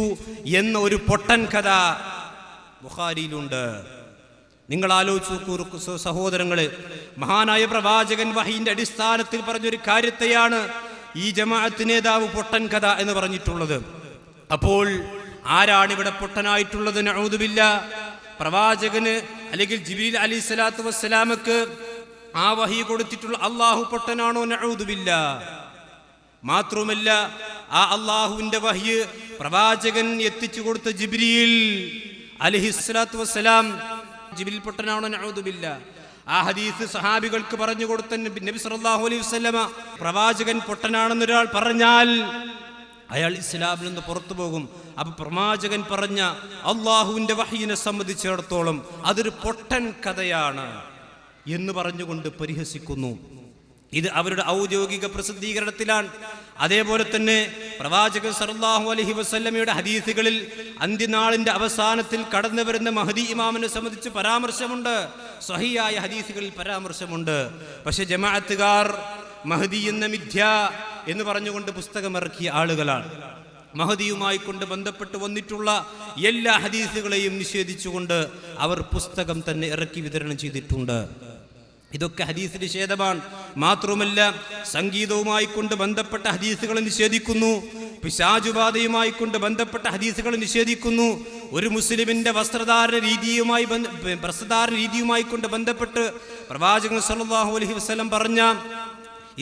എന്ന ഒരു പൊട്ടൻ കഥ ബുഖാരിയിലുണ്ട്. നിങ്ങൾ ആലോചിച്ച് നോക്കൂ സഹോദരങ്ങളെ, മഹാനായ പ്രവാചകൻ വഹീന്റെ അടിസ്ഥാനത്തിൽ പറഞ്ഞൊരു കാര്യത്തെയാണ് ഈ ജമാഅത്ത് നേതാവ് പൊട്ടൻ കഥ എന്ന് പറഞ്ഞിട്ടുള്ളത്. അപ്പോൾ ആരാണ് ഇവിടെ പൊട്ടനായിട്ടുള്ളത്? നഊദു ബില്ലാ. പ്രവാചകന് അല്ലെങ്കിൽ ജിബ്രീൽ അലൈഹിസ്സലാത്തു വസ്സലാമക്ക് ആ വഹി കൊടുത്തിട്ടുള്ള അള്ളാഹു പൊട്ടനാണോ? നഊദു ബില്ലാ. മാത്രവുമല്ല, ആ അള്ളാഹുവിന്റെ വഹി പ്രവാചകൻ എത്തിച്ചു കൊടുത്ത ജിബ്രീൽ അലൈഹിസ്സലാത്തു വസ്സലാം ജിബ്രീൽ പൊട്ടനാണോ? നഊദു ബില്ലാ. ആ ഹദീസ് സഹാബികൾക്ക് പറഞ്ഞു കൊടുത്ത നബി സല്ലല്ലാഹു അലൈഹി വസല്ലമ പ്രവാചകൻ പൊട്ടനാണെന്ന് ഒരാൾ പറഞ്ഞാൽ അയാൾ ഇസ്ലാമിൽ നിന്ന് പുറത്തു പോകും. അപ്പൊ പ്രവാചകൻ പറഞ്ഞ അള്ളാഹുവിന്റെ വഹയിനെ സംബന്ധിച്ചിടത്തോളം അതൊരു പൊട്ടൻ കഥയാണ് എന്ന് പറഞ്ഞുകൊണ്ട് പരിഹസിക്കുന്നു. ഇത് അവരുടെ ഔദ്യോഗിക പ്രസിദ്ധീകരണത്തിലാണ്. അതേപോലെ തന്നെ പ്രവാചകൻ സല്ലല്ലാഹു അലൈഹി വസല്ലമയുടെ ഹദീസുകളിൽ അന്ത്യനാളിന്റെ അവസാനത്തിൽ കടന്നു വരുന്ന മഹദി ഇമാമിനെ സംബന്ധിച്ച് പരാമർശമുണ്ട്, സ്വഹീഹായ ഹദീസുകളിൽ പരാമർശമുണ്ട്. പക്ഷെ ജമാഅത്തുകാർ മഹദി എന്ന മിഥ്യ എന്ന് പറഞ്ഞുകൊണ്ട് പുസ്തകമിറക്കിയ ആളുകളാണ്. മഹദിയുമായി കൊണ്ട് ബന്ധപ്പെട്ട് വന്നിട്ടുള്ള എല്ലാ ഹദീസുകളെയും നിഷേധിച്ചുകൊണ്ട് അവർ പുസ്തകം തന്നെ ഇറക്കി വിതരണം ചെയ്തിട്ടുണ്ട്. ഇതൊക്കെ ഹദീസ് നിഷേധമാണ്. മാത്രവുമല്ല, സംഗീതവുമായി കൊണ്ട് ബന്ധപ്പെട്ട ഹദീസുകളെ നിഷേധിക്കുന്നു, പിശാചുബാധയുമായി കൊണ്ട് ബന്ധപ്പെട്ട ഹദീസുകളെ നിഷേധിക്കുന്നു. ഒരു മുസ്ലിമിന്റെ വസ്ത്രധാരണ രീതിയുമായി കൊണ്ട് ബന്ധപ്പെട്ട് പ്രവാചകൻ സല്ലല്ലാഹു അലൈഹി വസല്ലം പറഞ്ഞ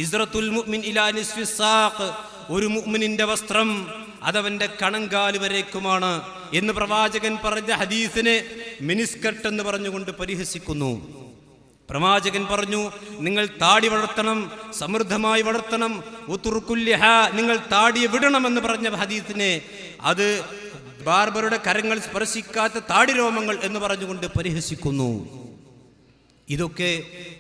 ഇസ്റത്തുൽ മുഅ്മിൻ ഇലാ നിസ്ഫി സാഖ്, ഒരു മുഅ്മിനിന്റെ വസ്ത്രം അതവന്റെ കണങ്കാല് വരേക്കുമാണ് എന്ന് പ്രവാചകൻ പറഞ്ഞ ഹദീസിനെ മിനിസ്കർട്ട് എന്ന് പറഞ്ഞുകൊണ്ട് പരിഹസിക്കുന്നു. പ്രവാചകൻ പറഞ്ഞു, നിങ്ങൾ താടി വളർത്തണം, സമൃദ്ധമായി വളർത്തണം. ഉതുർകുല്ലിഹ, നിങ്ങൾ താടിയെ വിടണമെന്ന് പറഞ്ഞ ഹദീസിനെ അത് ബാർബറുടെ കരങ്ങൾ സ്പർശിക്കാത്ത താടി രോമങ്ങൾ എന്ന് പറഞ്ഞുകൊണ്ട് പരിഹസിക്കുന്നു. ഇതൊക്കെ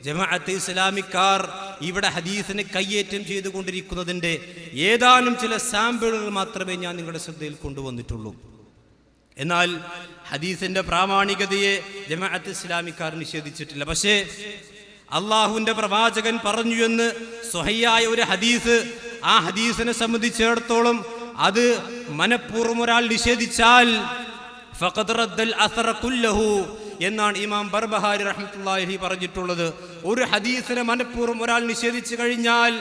ജമാഅത്തെ ഇസ്ലാമിക്കാർ ഇവിടെ ഹദീസിനെ കയ്യേറ്റം ചെയ്തുകൊണ്ടിരിക്കുന്നതിൻ്റെ ഏതാനും ചില സാമ്പിളുകൾ മാത്രമേ ഞാൻ നിങ്ങളുടെ ശ്രദ്ധയിൽ കൊണ്ടുവന്നിട്ടുള്ളൂ. എന്നാൽ ഹദീസിന്റെ പ്രാമാണികതയെ ജമാഅത്ത് ഇസ്ലാമിക്കാർ നിഷേധിച്ചിട്ടില്ല. പക്ഷേ അള്ളാഹുവിന്റെ പ്രവാചകൻ പറഞ്ഞു എന്ന് സ്വഹീഹായ ഒരു ഹദീസ്, ആ ഹദീസിനെ സംബന്ധിച്ചിടത്തോളം അത് മനഃപൂർവ്വം ഒരാൾ നിഷേധിച്ചാൽ ഫഖദ് റദ്ദൽ അസറ കുല്ലഹു എന്നാണ് ഇമാം ബർബഹാരി റഹ്മത്തുള്ളാഹി പറഞ്ഞിട്ടുള്ളത്. ഒരു ഹദീസിനെ മനഃപൂർവ്വം ഒരാൾ നിഷേധിച്ചു കഴിഞ്ഞാൽ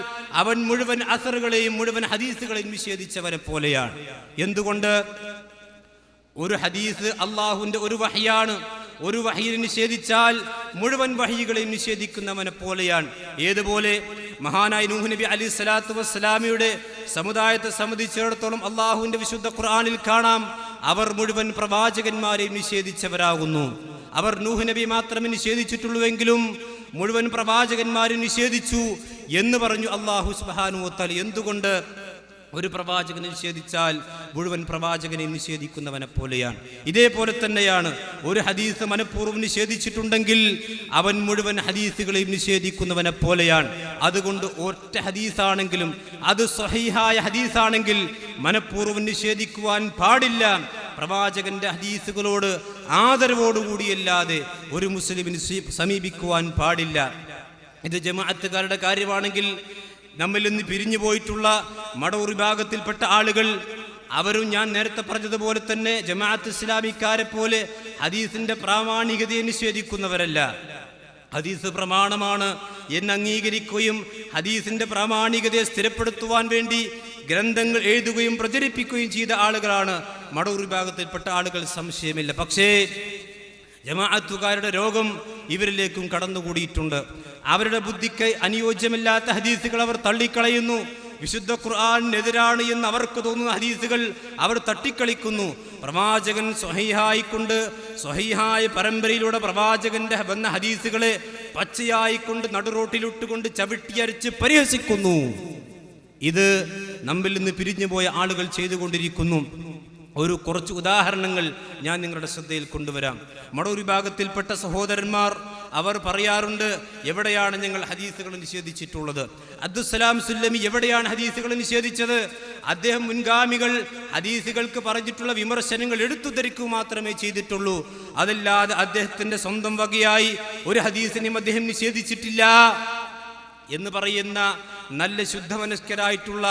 അവൻ മുഴുവൻ അസറുകളെയും മുഴുവൻ ഹദീസുകളെയും നിഷേധിച്ചവരെ പോലെയാണ്. എന്തുകൊണ്ട്? ഒരു ഹദീസ് അള്ളാഹുവിന്റെ ഒരു വഹിയാണ്. ഒരു വഹിയെ നിഷേധിച്ചാൽ മുഴുവൻ വഹികളെയും നിഷേധിക്കുന്നവനെ പോലെയാണ്. ഏതുപോലെ മഹാനായ നൂഹ് നബി അലൈഹി സ്വലാത്തു വസ്സലാമിയുടെ സമുദായത്തെ സംബന്ധിച്ചിടത്തോളം അള്ളാഹുവിന്റെ വിശുദ്ധ ഖുർആനിൽ കാണാം, അവർ മുഴുവൻ പ്രവാചകന്മാരെയും നിഷേധിച്ചവരാകുന്നു. അവർ നൂഹ് നബി മാത്രമേ നിഷേധിച്ചിട്ടുള്ളൂവെങ്കിലും മുഴുവൻ പ്രവാചകന്മാരും നിഷേധിച്ചു എന്ന് പറഞ്ഞു അള്ളാഹു സുബ്ഹാനഹു വ തആല. എന്തുകൊണ്ട്? ഒരു പ്രവാചകനെ നിഷേധിച്ചാൽ മുഴുവൻ പ്രവാചകനെ നിഷേധിക്കുന്നവനെ പോലെയാണ്. ഇതേപോലെ തന്നെയാണ് ഒരു ഹദീസ് മനഃപൂർവ്വം നിഷേധിച്ചിട്ടുണ്ടെങ്കിൽ അവൻ മുഴുവൻ ഹദീസുകളെയും നിഷേധിക്കുന്നവനെ പോലെയാണ്. അതുകൊണ്ട് ഒറ്റ ഹദീസാണെങ്കിലും അത് സ്വഹീഹായ ഹദീസാണെങ്കിൽ മനഃപൂർവ്വം നിഷേധിക്കുവാൻ പാടില്ല. പ്രവാചകന്റെ ഹദീസുകളോട് ആദരവോടുകൂടിയല്ലാതെ ഒരു മുസ്ലിമിന് സമീപിക്കുവാൻ പാടില്ല. ഇത് ജമാഅത്തുകാരുടെ കാര്യമാണെങ്കിൽ നമ്മിൽ നിന്ന് പിരിഞ്ഞു പോയിട്ടുള്ള മടവൂർ വിഭാഗത്തിൽപ്പെട്ട ആളുകൾ, അവരും ഞാൻ നേരത്തെ പറഞ്ഞതുപോലെ തന്നെ ജമാഅത്ത് ഇസ്ലാമിക്കാരെ പോലെ ഹദീസിന്റെ പ്രാമാണികതയെ നിഷേധിക്കുന്നവരല്ല. ഹദീസ് പ്രമാണമാണ് എന്ന് അംഗീകരിക്കുകയും ഹദീസിന്റെ പ്രാമാണികതയെ സ്ഥിരപ്പെടുത്തുവാൻ വേണ്ടി ഗ്രന്ഥങ്ങൾ എഴുതുകയും പ്രചരിപ്പിക്കുകയും ചെയ്ത ആളുകളാണ് മടവൂർ വിഭാഗത്തിൽപ്പെട്ട ആളുകൾ, സംശയമില്ല. പക്ഷേ ജമാഅത്തുകാരുടെ രോഗം ഇവരിലേക്കും കടന്നുകൂടിയിട്ടുണ്ട്. അവരുടെ ബുദ്ധിക്ക് അനുയോജ്യമല്ലാത്ത ഹദീസുകൾ അവർ തള്ളിക്കളയുന്നു. വിശുദ്ധ ഖുർആനെതിരാണ് എന്ന് അവർക്ക് തോന്നുന്ന ഹദീസുകൾ അവർ തട്ടിക്കളിക്കുന്നു. പ്രവാചകൻ സ്വഹീഹായിക്കൊണ്ട് സ്വഹീഹായ പരമ്പരയിലൂടെ പ്രവാചകന്റെ വന്ന ഹദീസുകളെ പച്ചയായിക്കൊണ്ട് നടുറോട്ടിലിട്ടുകൊണ്ട് ചവിട്ടിയരച്ച് പരിഹസിക്കുന്നു. ഇത് നമ്മിൽ നിന്ന് പിരിഞ്ഞുപോയ ആളുകൾ ചെയ്തുകൊണ്ടിരിക്കുന്നു. കുറച്ച് ഉദാഹരണങ്ങൾ ഞാൻ നിങ്ങളുടെ ശ്രദ്ധയിൽ കൊണ്ടുവരാം. മടവൂർ വിഭാഗത്തിൽപ്പെട്ട സഹോദരന്മാർ അവർ പറയാറുണ്ട്, എവിടെയാണ് ഞങ്ങൾ ഹദീസുകൾ നിഷേധിച്ചിട്ടുള്ളത്? അബ്ദുസ്സലാം സുല്ലമി എവിടെയാണ് ഹദീസുകൾ നിഷേധിച്ചത്? അദ്ദേഹം മുൻഗാമികൾ ഹദീസുകൾക്ക് പറഞ്ഞിട്ടുള്ള വിമർശനങ്ങൾ എടുത്തുധരിക്കുക മാത്രമേ ചെയ്തിട്ടുള്ളൂ. അതല്ലാതെ അദ്ദേഹത്തിന്റെ സ്വന്തം വകയായി ഒരു ഹദീസിനെയും അദ്ദേഹം നിഷേധിച്ചിട്ടില്ല എന്ന് പറയുന്ന നല്ല ശുദ്ധമനസ്കരായിട്ടുള്ള,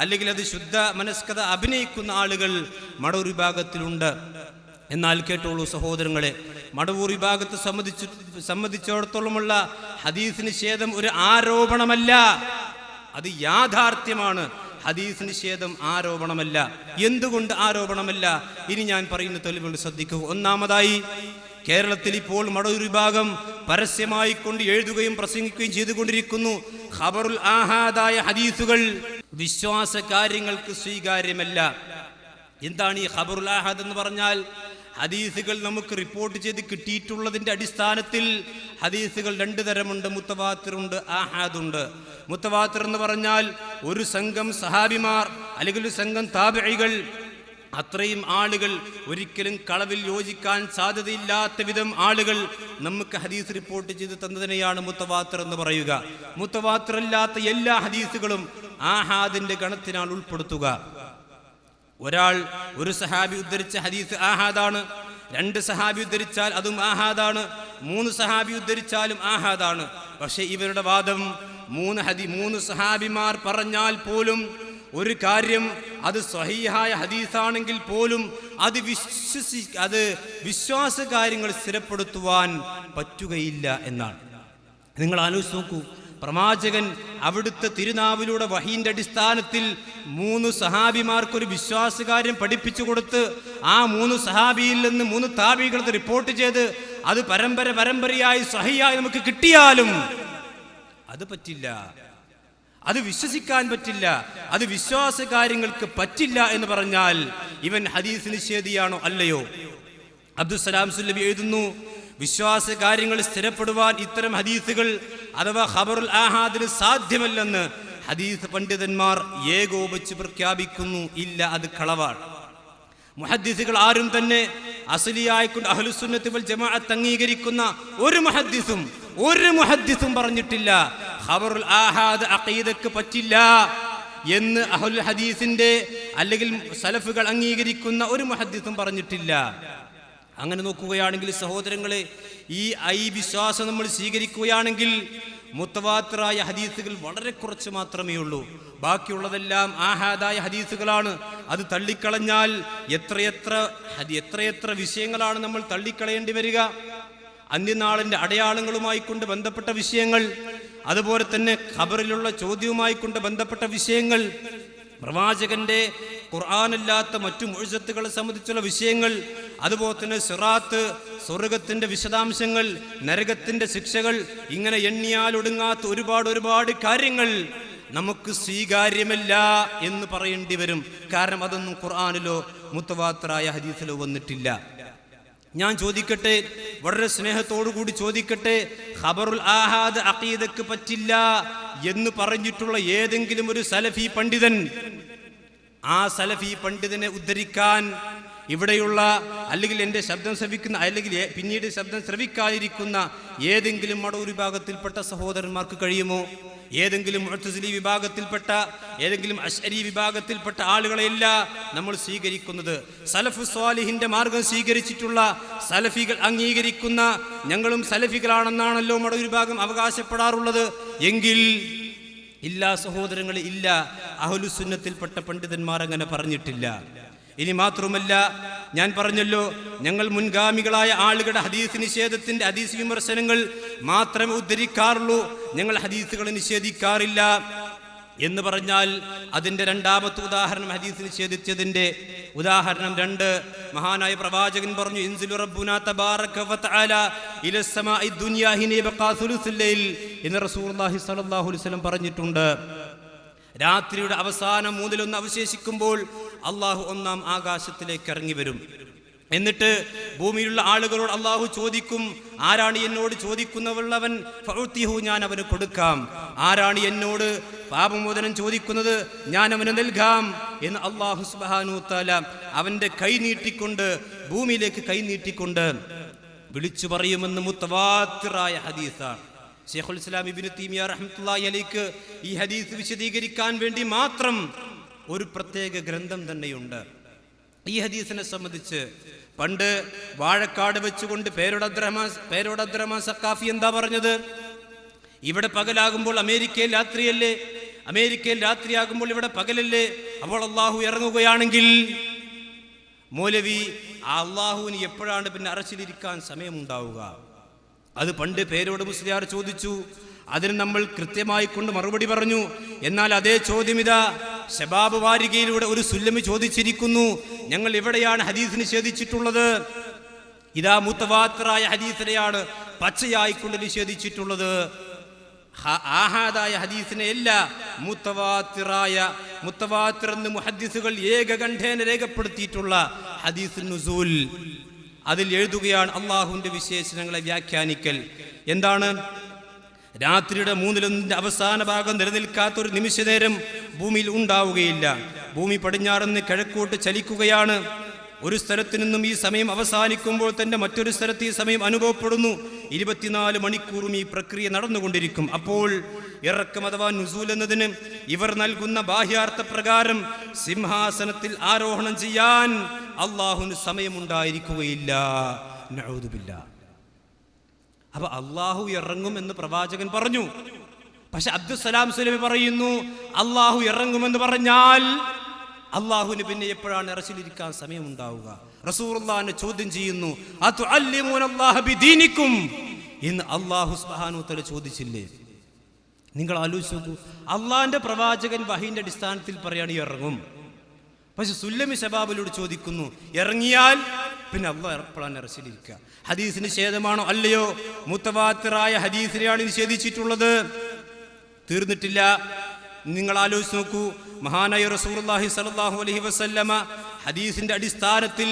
അല്ലെങ്കിൽ അത് ശുദ്ധ മനസ്കത അഭിനയിക്കുന്ന ആളുകൾ മടവൂർ വിഭാഗത്തിലുണ്ട്. എന്നാൽ കേട്ടോളൂ സഹോദരങ്ങളെ, മടവൂർ വിഭാഗത്തെ സംബന്ധിച്ചിടത്തോളമുള്ള ഹദീസ് നിഷേധം ഒരു ആരോപണമല്ല, അത് യാഥാർത്ഥ്യമാണ്. ഹദീസ് നിഷേധം ആരോപണമല്ല. എന്തുകൊണ്ട് ആരോപണമല്ല? ഇനി ഞാൻ പറയുന്ന തെളിവുകൾ ശ്രദ്ധിക്കുക. ഒന്നാമതായി, കേരളത്തിൽ ഇപ്പോൾ മടവൂർ വിഭാഗം പരസ്യമായി കൊണ്ട് എഴുതുകയും പ്രസംഗിക്കുകയും ചെയ്തുകൊണ്ടിരിക്കുന്നു, ഖബറുൽ ആഹാദായ ഹദീസുകൾ വിശ്വാസ കാര്യങ്ങൾക്ക് സ്വീകാര്യമല്ല. എന്താണ് ഈ ഖബറുൽ ആഹാദ് എന്ന് പറഞ്ഞാൽ? ഹദീസുകൾ നമുക്ക് റിപ്പോർട്ട് ചെയ്ത് കിട്ടിയിട്ടുള്ളതിന്റെ അടിസ്ഥാനത്തിൽ ഹദീസുകൾ രണ്ടു തരമുണ്ട്, മുത്തവാത്തിറുണ്ട്, ആഹാദുണ്ട്. മുത്തവാത്തിർ എന്ന് പറഞ്ഞാൽ ഒരു സംഘം സഹാബിമാർ അല്ലെങ്കിൽ ഒരു സംഘം താബിഈകൾ, അത്രയും ആളുകൾ, ഒരിക്കലും കളവിൽ യോജിക്കാൻ സാധ്യതയില്ലാത്ത വിധം ആളുകൾ നമുക്ക് ഹദീസ് റിപ്പോർട്ട് ചെയ്ത് തന്നതിനെയാണ് മുത്തവാത്തിർ എന്ന് പറയുക. മുത്തവാത്തിർ അല്ലാത്ത എല്ലാ ഹദീസുകളും ആഹാദിന്റെ ഗണത്തിനാണ് ഉൾപ്പെടുത്തുക. ഒരു സഹാബി ഉദ്ധരിച്ച ഹദീസ് ആഹാദാണ്, 2 സഹാബി ഉദ്ധരിച്ചാൽ അതും ആഹാദാണ്, 3 സഹാബി ഉദ്ധരിച്ചാലും ആഹാദാണ്. പക്ഷെ ഇവരുടെ വാദം 3 സഹാബിമാർ പറഞ്ഞാൽ പോലും ഒരു കാര്യം അത് സ്വഹീഹായ ഹദീസാണെങ്കിൽ പോലും അത് വിശ്വാസ കാര്യങ്ങൾ സ്ഥിരപ്പെടുത്തുവാൻ പറ്റുകയില്ല എന്നാണ്. നിങ്ങൾ ആലോചിച്ച് നോക്കൂ, പ്രവാചകൻ അവിടുത്തെ തിരുനാവിലൂടെ വഹീന്റെ അടിസ്ഥാനത്തിൽ 3 സഹാബിമാർക്കൊരു വിശ്വാസകാര്യം പഠിപ്പിച്ചു കൊടുത്ത് ആ 3 സഹാബിയിൽ നിന്ന് 3 താബികൾ റിപ്പോർട്ട് ചെയ്ത് അത് പരമ്പരയായി സ്വഹീഹായി നമുക്ക് കിട്ടിയാലും അത് പറ്റില്ല, അത് വിശ്വസിക്കാൻ പറ്റില്ല, അത് വിശ്വാസ കാര്യങ്ങൾക്ക് പറ്റില്ല എന്ന് പറഞ്ഞാൽ ഇവൻ ഹദീസ് നിഷേധിയാണോ അല്ലയോ? അബ്ദുസ്സലാം സുല്ലമി എഴുതുന്നു, വിശ്വാസ കാര്യങ്ങൾ സ്ഥിരപ്പെടുവാൻ ഇത്തരം ഹദീസുകൾ അഥവാ ഖബറുൽ ആഹാദിന് സാധ്യമല്ലെന്ന് ഹദീസ് പണ്ഡിതന്മാർ ഏകോപിച്ച് പ്രഖ്യാപിക്കുന്നു. ഇല്ല, അത് കളവാണ്. മുഹദ്ദിസുകൾ ആരും തന്നെ അസ്ലിയായിക്കൊണ്ട് അഹ്ലുസുന്നത്ത് വൽ ജമാഅത്ത് അംഗീകരിക്കുന്ന ഒരു മുഹദ്ദിസും പറഞ്ഞിട്ടില്ല ഖബറുൽ ആഹാദ് അഖീദക്ക് പറ്റില്ല എന്ന്. അഹ്ലുൽ ഹദീസിന്റെ അല്ലെങ്കിൽ സലഫുകൾ അംഗീകരിക്കുന്ന ഒരു മുഹദ്ദിസും പറഞ്ഞിട്ടില്ല. അങ്ങനെ നോക്കുകയാണെങ്കിൽ സഹോദരങ്ങളെ, ഈ വിശ്വാസം നമ്മൾ സ്വീകരിക്കുകയാണെങ്കിൽ മുത്തവാത്തിറായ ഹദീസുകൾ വളരെ കുറച്ച് മാത്രമേ ഉള്ളൂ. ബാക്കിയുള്ളതെല്ലാം ആഹാദായ ഹദീസുകളാണ്. അത് തള്ളിക്കളഞ്ഞാൽ എത്രയെത്ര വിഷയങ്ങളാണ് നമ്മൾ തള്ളിക്കളയേണ്ടി വരിക. അന്ത്യനാളിന്റെ അടയാളങ്ങളുമായി കൊണ്ട് ബന്ധപ്പെട്ട വിഷയങ്ങൾ, അതുപോലെ തന്നെ ഖബറിലുള്ള ചോദ്യവുമായി കൊണ്ട് ബന്ധപ്പെട്ട വിഷയങ്ങൾ, പ്രവാചകന്റെ ഖുർആനല്ലാത്ത മറ്റു മുഅ്ജിസത്തുകളെ സംബന്ധിച്ചുള്ള വിഷയങ്ങൾ, അതുപോലെ തന്നെ സിറാത്ത്, സ്വർഗത്തിന്റെ വിശദാംശങ്ങൾ, നരകത്തിന്റെ ശിക്ഷകൾ, ഇങ്ങനെ എണ്ണിയാൽ ഒടുങ്ങാത്ത ഒരുപാട് കാര്യങ്ങൾ നമുക്ക് സ്വീകാര്യമല്ല എന്ന് പറയേണ്ടി വരും. കാരണം അതൊന്നും ഖുർആനിലോ മുത്തവാത്തിറായ ഹദീസിലോ വന്നിട്ടില്ല. ഞാൻ ചോദിക്കട്ടെ, വളരെ സ്നേഹത്തോടു കൂടി ചോദിക്കട്ടെ, ഖബറുൽ ആഹാദ് അഖീദക്ക് പറ്റില്ല എന്ന് പറഞ്ഞിട്ടുള്ള ഏതെങ്കിലും ഒരു സലഫി പണ്ഡിതൻ, ആ സലഫി പണ്ഡിതനെ ഉദ്ധരിക്കാൻ ഇവിടെയുള്ള അല്ലെങ്കിൽ എൻ്റെ ശബ്ദം ശ്രവിക്കുന്ന അല്ലെങ്കിൽ പിന്നീട് ശബ്ദം ശ്രവിക്കാതിരിക്കുന്ന ഏതെങ്കിലും മടൂർ വിഭാഗത്തിൽപ്പെട്ട സഹോദരന്മാർക്ക് കഴിയുമോ? ഏതെങ്കിലും മുഅ്തസിലി വിഭാഗത്തിൽപ്പെട്ട ഏതെങ്കിലും അശ്അരി വിഭാഗത്തിൽപ്പെട്ട ആളുകളെയല്ല നമ്മൾ സ്വീകരിക്കുന്നത്. സലഫു സ്വാലിഹിന്റെ മാർഗം സ്വീകരിച്ചിട്ടുള്ള സലഫികൾ അംഗീകരിക്കുന്ന ഞങ്ങളും സലഫികളാണെന്നാണല്ലോ മടൂർ വിഭാഗം അവകാശപ്പെടാറുള്ളത്. എങ്കിൽ ഇല്ല സഹോദരങ്ങളെ, ഇല്ല. അഹ്ലുസുന്നത്തിൽപ്പെട്ട പണ്ഡിതന്മാർ അങ്ങനെ പറഞ്ഞിട്ടില്ല. ഇനി മാത്രമല്ല, ഞാൻ പറഞ്ഞല്ലോ, ഞങ്ങൾ മുൻഗാമികളായ ആളുകളുടെ ഹദീസ് നിഷേധത്തിന്റെ ഹദീസ് വിമർശനങ്ങൾ മാത്രമേ ഉദ്ധരിക്കാറുള്ളൂ, ഞങ്ങൾ ഹദീസുകളെ നിഷേധിക്കാറില്ല എന്ന് പറഞ്ഞാൽ അതിന്റെ രണ്ടാമത്തെ ഉദാഹരണം, ഹദീസ് നിഷേധിച്ചതിന്റെ ഉദാഹരണം 2. മഹാനായ പ്രവാചകൻ പറഞ്ഞു, ഇൻസിലു റബ്ബുനാ തബാറക വതആല ഇലസ്സമാഇ ദുനിയാ ഹിന യബ്ഖാ സുലുസുൽ ലൈൽ എന്ന് റസൂലുള്ളാഹി സ്വല്ലല്ലാഹു അലൈഹി വസല്ലം പറഞ്ഞിട്ടുണ്ട്. രാത്രിയുടെ അവസാനം 1/3 അവശേഷിക്കുമ്പോൾ അള്ളാഹു 1-ാം ആകാശത്തിലേക്ക് ഇറങ്ങി വരും. എന്നിട്ട് ഭൂമിയിലുള്ള ആളുകളോട് അള്ളാഹു ചോദിക്കും, ആരാണ് എന്നോട് ചോദിക്കുന്നവൻ? ഫഉതിഹു, ഞാൻ അവന് കൊടുക്കാം. ആരാണ് എന്നോട് പാപമോചനം ചോദിക്കുന്നത്? ഞാൻ അവന് നൽകാം എന്ന് അള്ളാഹു സുബ്ഹാനഹു വ തആല അവന്റെ കൈ നീട്ടിക്കൊണ്ട്, ഭൂമിയിലേക്ക് കൈ നീട്ടിക്കൊണ്ട് വിളിച്ചു പറയുമെന്ന് മുത്തവാത്തിറായ ഹദീസാണ്. ശൈഖുൽ ഇസ്ലാം ഇബ്നു തൈമിയ്യ റഹ്മത്തുള്ളാഹി അലൈഹി ഈ ഹദീസ് വിശദീകരിക്കാൻ വേണ്ടി മാത്രം ഒരു പ്രത്യേക ഗ്രന്ഥം തന്നെയുണ്ട്. ഈ ഹദീസിനെ സംബന്ധിച്ച് പണ്ട് വാഴക്കാട് വെച്ചുകൊണ്ട് പേരോടദ്രഹ്മാൻ സഖാഫി എന്താ പറഞ്ഞത്? ഇവിടെ പകലാകുമ്പോൾ അമേരിക്കയിൽ രാത്രിയല്ലേ, അമേരിക്കയിൽ രാത്രിയാകുമ്പോൾ ഇവിടെ പകലല്ലേ, അപ്പോൾ അള്ളാഹു ഇറങ്ങുകയാണെങ്കിൽ മൗലവി ആ അള്ളാഹുവിന് എപ്പോഴാണ് പിന്നെ അറച്ചിലിരിക്കാൻ സമയമുണ്ടാവുക? അത് പണ്ട് പേരോട് മുസ്ലിയാർ ചോദിച്ചു. അതിന് നമ്മൾ കൃത്യമായി കൊണ്ട് മറുപടി പറഞ്ഞു. എന്നാൽ അതേ ചോദ്യം ഇതാ ശബാബ് വാരികയിലൂടെ ഒരു സുല്ലമി ചോദിച്ചിരിക്കുന്നു. ഞങ്ങൾ എവിടെയാണ് ഹദീസ് നിഷേധിച്ചിട്ടുള്ളത്? ഇതാ മുത്തവാത്തിറായ ഹദീസിനെയാണ് പച്ചയായിക്കൊണ്ട് നിഷേധിച്ചിട്ടുള്ളത്. ആഹാദായ ഹദീസിനെ അല്ല, മുത്തവാത്തിർ എന്ന് മുഹദ്ദിസുകൾ ഏകകണ്ഠേന രേഖപ്പെടുത്തിയിട്ടുള്ള ഹദീസുൻ നുസൂൽ, അതിൽ എഴുതുകയാണ് അള്ളാഹുവിന്റെ വിശേഷണങ്ങളെ വ്യാഖ്യാനിക്കൽ. എന്താണ്? രാത്രിയുടെ 1/3 അവസാന ഭാഗം നിലനിൽക്കാത്തൊരു നിമിഷ നേരം ഭൂമിയിൽ ഉണ്ടാവുകയില്ല. ഭൂമി പടിഞ്ഞാറെന്ന് കിഴക്കോട്ട് ചലിക്കുകയാണ്. ഒരു സ്ഥലത്തു നിന്നും ഈ സമയം അവസാനിക്കുമ്പോൾ തന്നെ മറ്റൊരു സ്ഥലത്ത് ഈ സമയം അനുഭവപ്പെടുന്നു. 24 മണിക്കൂറും ഈ പ്രക്രിയ നടന്നുകൊണ്ടിരിക്കും. അപ്പോൾ ഇറക്കം അഥവാ നുസൂൽ എന്നതിന് ഇവർ നൽകുന്ന ബാഹ്യാർത്ഥ പ്രകാരം സിംഹാസനത്തിൽ ആരോഹണം ചെയ്യാൻ അള്ളാഹുവിന് സമയമുണ്ടായിരിക്കുകയില്ല. നഊദു ബില്ലാഹ്. അപ്പൊ അള്ളാഹു ഇറങ്ങും എന്ന് പ്രവാചകൻ പറഞ്ഞു. പക്ഷെ അബ്ദുസ്സലാം സുലൈമി പറയുന്നു, അള്ളാഹു ഇറങ്ങുമെന്ന് പറഞ്ഞാൽ അള്ളാഹുവിന് പിന്നെ എപ്പോഴാണ് ഇറച്ചിലിരിക്കാൻ സമയമുണ്ടാവുക? റസൂലുള്ളാഹിനെ ചോദ്യം ചെയ്യുന്നു, അതുഅല്ലിമൂനല്ലാഹ ബിദീനിക്കും എന്ന് അള്ളാഹു സുബ്ഹാനഹു വ തആല ചോദിച്ചില്ലേ? നിങ്ങൾ ആലോചിച്ച് നോക്കൂ. അള്ളാഹിന്റെ പ്രവാചകൻ വഹീന്റെ അടിസ്ഥാനത്തിൽ പറയാണ് ഇറങ്ങും. പക്ഷെ സുല്ലമി ശബാബിലോട് ചോദിക്കുന്നു, ഇറങ്ങിയാൽ പിന്നെ അള്ളാഹ് എപ്പോഴാണ് ഇറച്ചിലിരിക്കുക? ഹദീസ് നിഷേധമാണോ അല്ലയോ? മുത്തവാത്തിറായ ഹദീസിനെയാണ് നിഷേധിച്ചിട്ടുള്ളത്. തീർന്നിട്ടില്ല. നിങ്ങൾ ആലോചിച്ച് നോക്കൂ. മഹാനായ റസൂലുള്ളാഹി സ്വല്ലല്ലാഹു അലൈഹി വസല്ലമ ഹദീസിന്റെ അടിസ്ഥാനത്തിൽ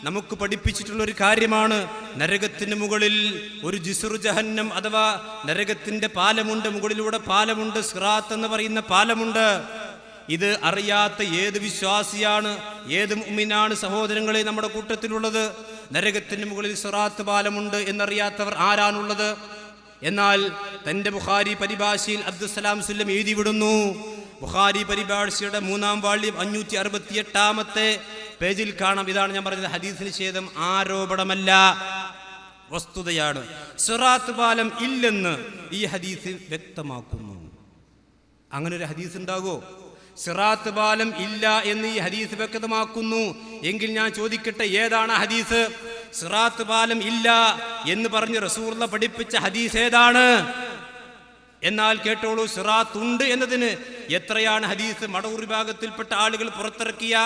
നമുക്ക് പഠിപ്പിച്ചിട്ടുള്ള ഒരു കാര്യമാണ്. നരകത്തിന് മുകളിൽ ഒരു ജിസ്റു ജഹന്നം അഥവാ നരകത്തിന്റെ പാലമുണ്ട്, മുകളിലൂടെ പാലമുണ്ട്, സിറാത്ത് എന്ന് പറയുന്ന പാലമുണ്ട്. ഇത് അറിയാത്ത ഏത് വിശ്വാസിയാണ്, ഏത് മുഅ്മിനാണ് സഹോദരങ്ങളെ നമ്മുടെ കൂട്ടത്തിലുള്ളത്? നരകത്തിന് മുകളിൽ സിറാത്ത് പാലമുണ്ട് എന്നറിയാത്തവർ ആരാണുള്ളത്? എന്നാൽ തന്റെ ബുഖാരി പരിഭാഷയിൽ അബ്ദുസ്സലാം സുല്ലമി എഴുതി വിടുന്നു. ബുഖാരി പരിഭാഷയുടെ 3-ാം വാള്യം 568-ാമത്തെ പേജിൽ കാണാം. ഇതാണ് ഞാൻ പറഞ്ഞത്, ഹദീസ് നിഷേധം ആരോപണമല്ല, വസ്തുതയാണ്. സിറാത്ത് പാലം ഇല്ലെന്ന് ഈ ഹദീസ് വ്യക്തമാക്കുന്നു. അങ്ങനെ ഒരു ഹദീസ് ഉണ്ടാകോ? സിറാത്ത് പാലം ഇല്ല എന്ന് ഈ ഹദീസ് വ്യക്തമാക്കുന്നു എങ്കിൽ ഞാൻ ചോദിക്കട്ടെ, ഏതാണ് ഹദീസ്? സിറാത്ത് പാലം ഇല്ല എന്ന് പറഞ്ഞ് റസൂലുള്ള പഠിപ്പിച്ച ഹദീസ് ഏതാണ്? എന്നാൽ കേട്ടോളൂ, സിറാത്ത് ഉണ്ട് എന്നതിന് എത്രയാണ് ഹദീസ്? മടവൂർ വിഭാഗത്തിൽപ്പെട്ട ആളുകൾ പുറത്തിറക്കിയ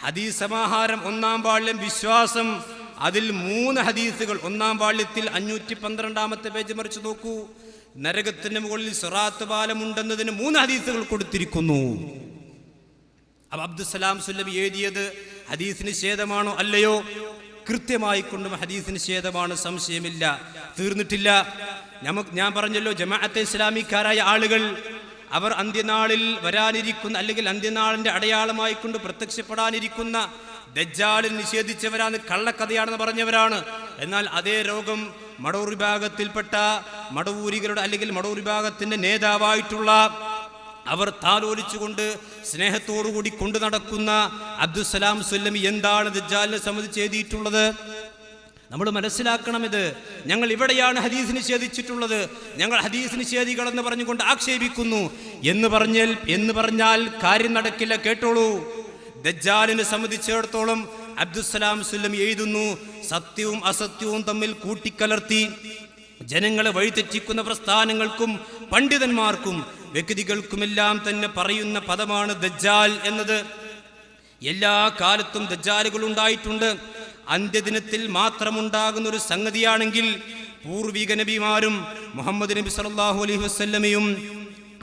ഹദീസ് സമാഹാരം 1-ാം വാള്യം വിശ്വാസം, അതിൽ 3 ഹദീസുകൾ 1-ാം വാള്യത്തിൽ 512-ാമത്തെ പേജ് മറിച്ച് നോക്കൂ. നരകത്തിന് മുകളിൽ സിറാത്ത് പാലമുണ്ടെന്നതിന് 3 ഹദീസുകൾ കൊടുത്തിരിക്കുന്നു. അപ്പൊ അബ്ദുസ്സലാം സുല്ലമി എഴുതിയത് ഹദീസിന് നിഷേധമാണോ അല്ലയോ? കൃത്യമായി കൊണ്ടും ഹദീസിന് നിഷേധമാണ്, സംശയമില്ല. തീർന്നിട്ടില്ല. ഞാൻ പറഞ്ഞല്ലോ, ജമാഅത്തെ ഇസ്ലാമിക്കാരായ ആളുകൾ അവർ അന്ത്യനാളിൽ വരാനിരിക്കുന്ന അല്ലെങ്കിൽ അന്ത്യനാളിന്റെ അടയാളമായി കൊണ്ട് പ്രത്യക്ഷപ്പെടാനിരിക്കുന്ന ദജ്ജാലിൽ നിഷേധിച്ചവരാണ്, കള്ളക്കഥയാണെന്ന് പറഞ്ഞവരാണ്. എന്നാൽ അതേ രോഗം മടവൂർ വിഭാഗത്തിൽപ്പെട്ട മടവൂരികളുടെ അല്ലെങ്കിൽ മടവൂർ വിഭാഗത്തിന്റെ നേതാവായിട്ടുള്ള അവർ താലോലിച്ചുകൊണ്ട് സ്നേഹത്തോടുകൂടി കൊണ്ടു നടക്കുന്ന അബ്ദുസ്സലാം സുല്ലമി എന്താണ് ദജ്ജാലിനെ സംബന്ധിച്ച് എഴുതിയിട്ടുള്ളത്? നമ്മൾ മനസ്സിലാക്കണം. ഇത് ഞങ്ങൾ ഇവിടെയാണ് ഹദീസ് നിഷേധിച്ചിട്ടുള്ളത്, ഞങ്ങൾ ഹദീസ് നിഷേധികൾ എന്ന് പറഞ്ഞുകൊണ്ട് ആക്ഷേപിക്കുന്നു എന്ന് പറഞ്ഞാൽ കാര്യം നടക്കില്ല. കേട്ടോളൂ, ദജ്ജാലിനെ സംബന്ധിച്ചിടത്തോളം അബ്ദുസ്സലാം സുല്ലമി എഴുതുന്നു, സത്യവും അസത്യവും തമ്മിൽ കൂട്ടിക്കലർത്തി ജനങ്ങളെ വഴിതെറ്റിക്കുന്ന പ്രസ്ഥാനങ്ങൾക്കും പണ്ഡിതന്മാർക്കും വ്യക്തികൾക്കുമെല്ലാം തന്നെ പറയുന്ന പദമാണ് ദജ്ജാൽ എന്നത്. എല്ലാ കാലത്തും ദജ്ജാലുകൾ ഉണ്ടായിട്ടുണ്ട്. അന്ത്യദിനത്തിൽ മാത്രമുണ്ടാകുന്ന ഒരു സംഗതിയാണെങ്കിൽ പൂർവിക നബിമാരും മുഹമ്മദ് നബി സല്ലല്ലാഹു അലൈഹി വസല്ലമയും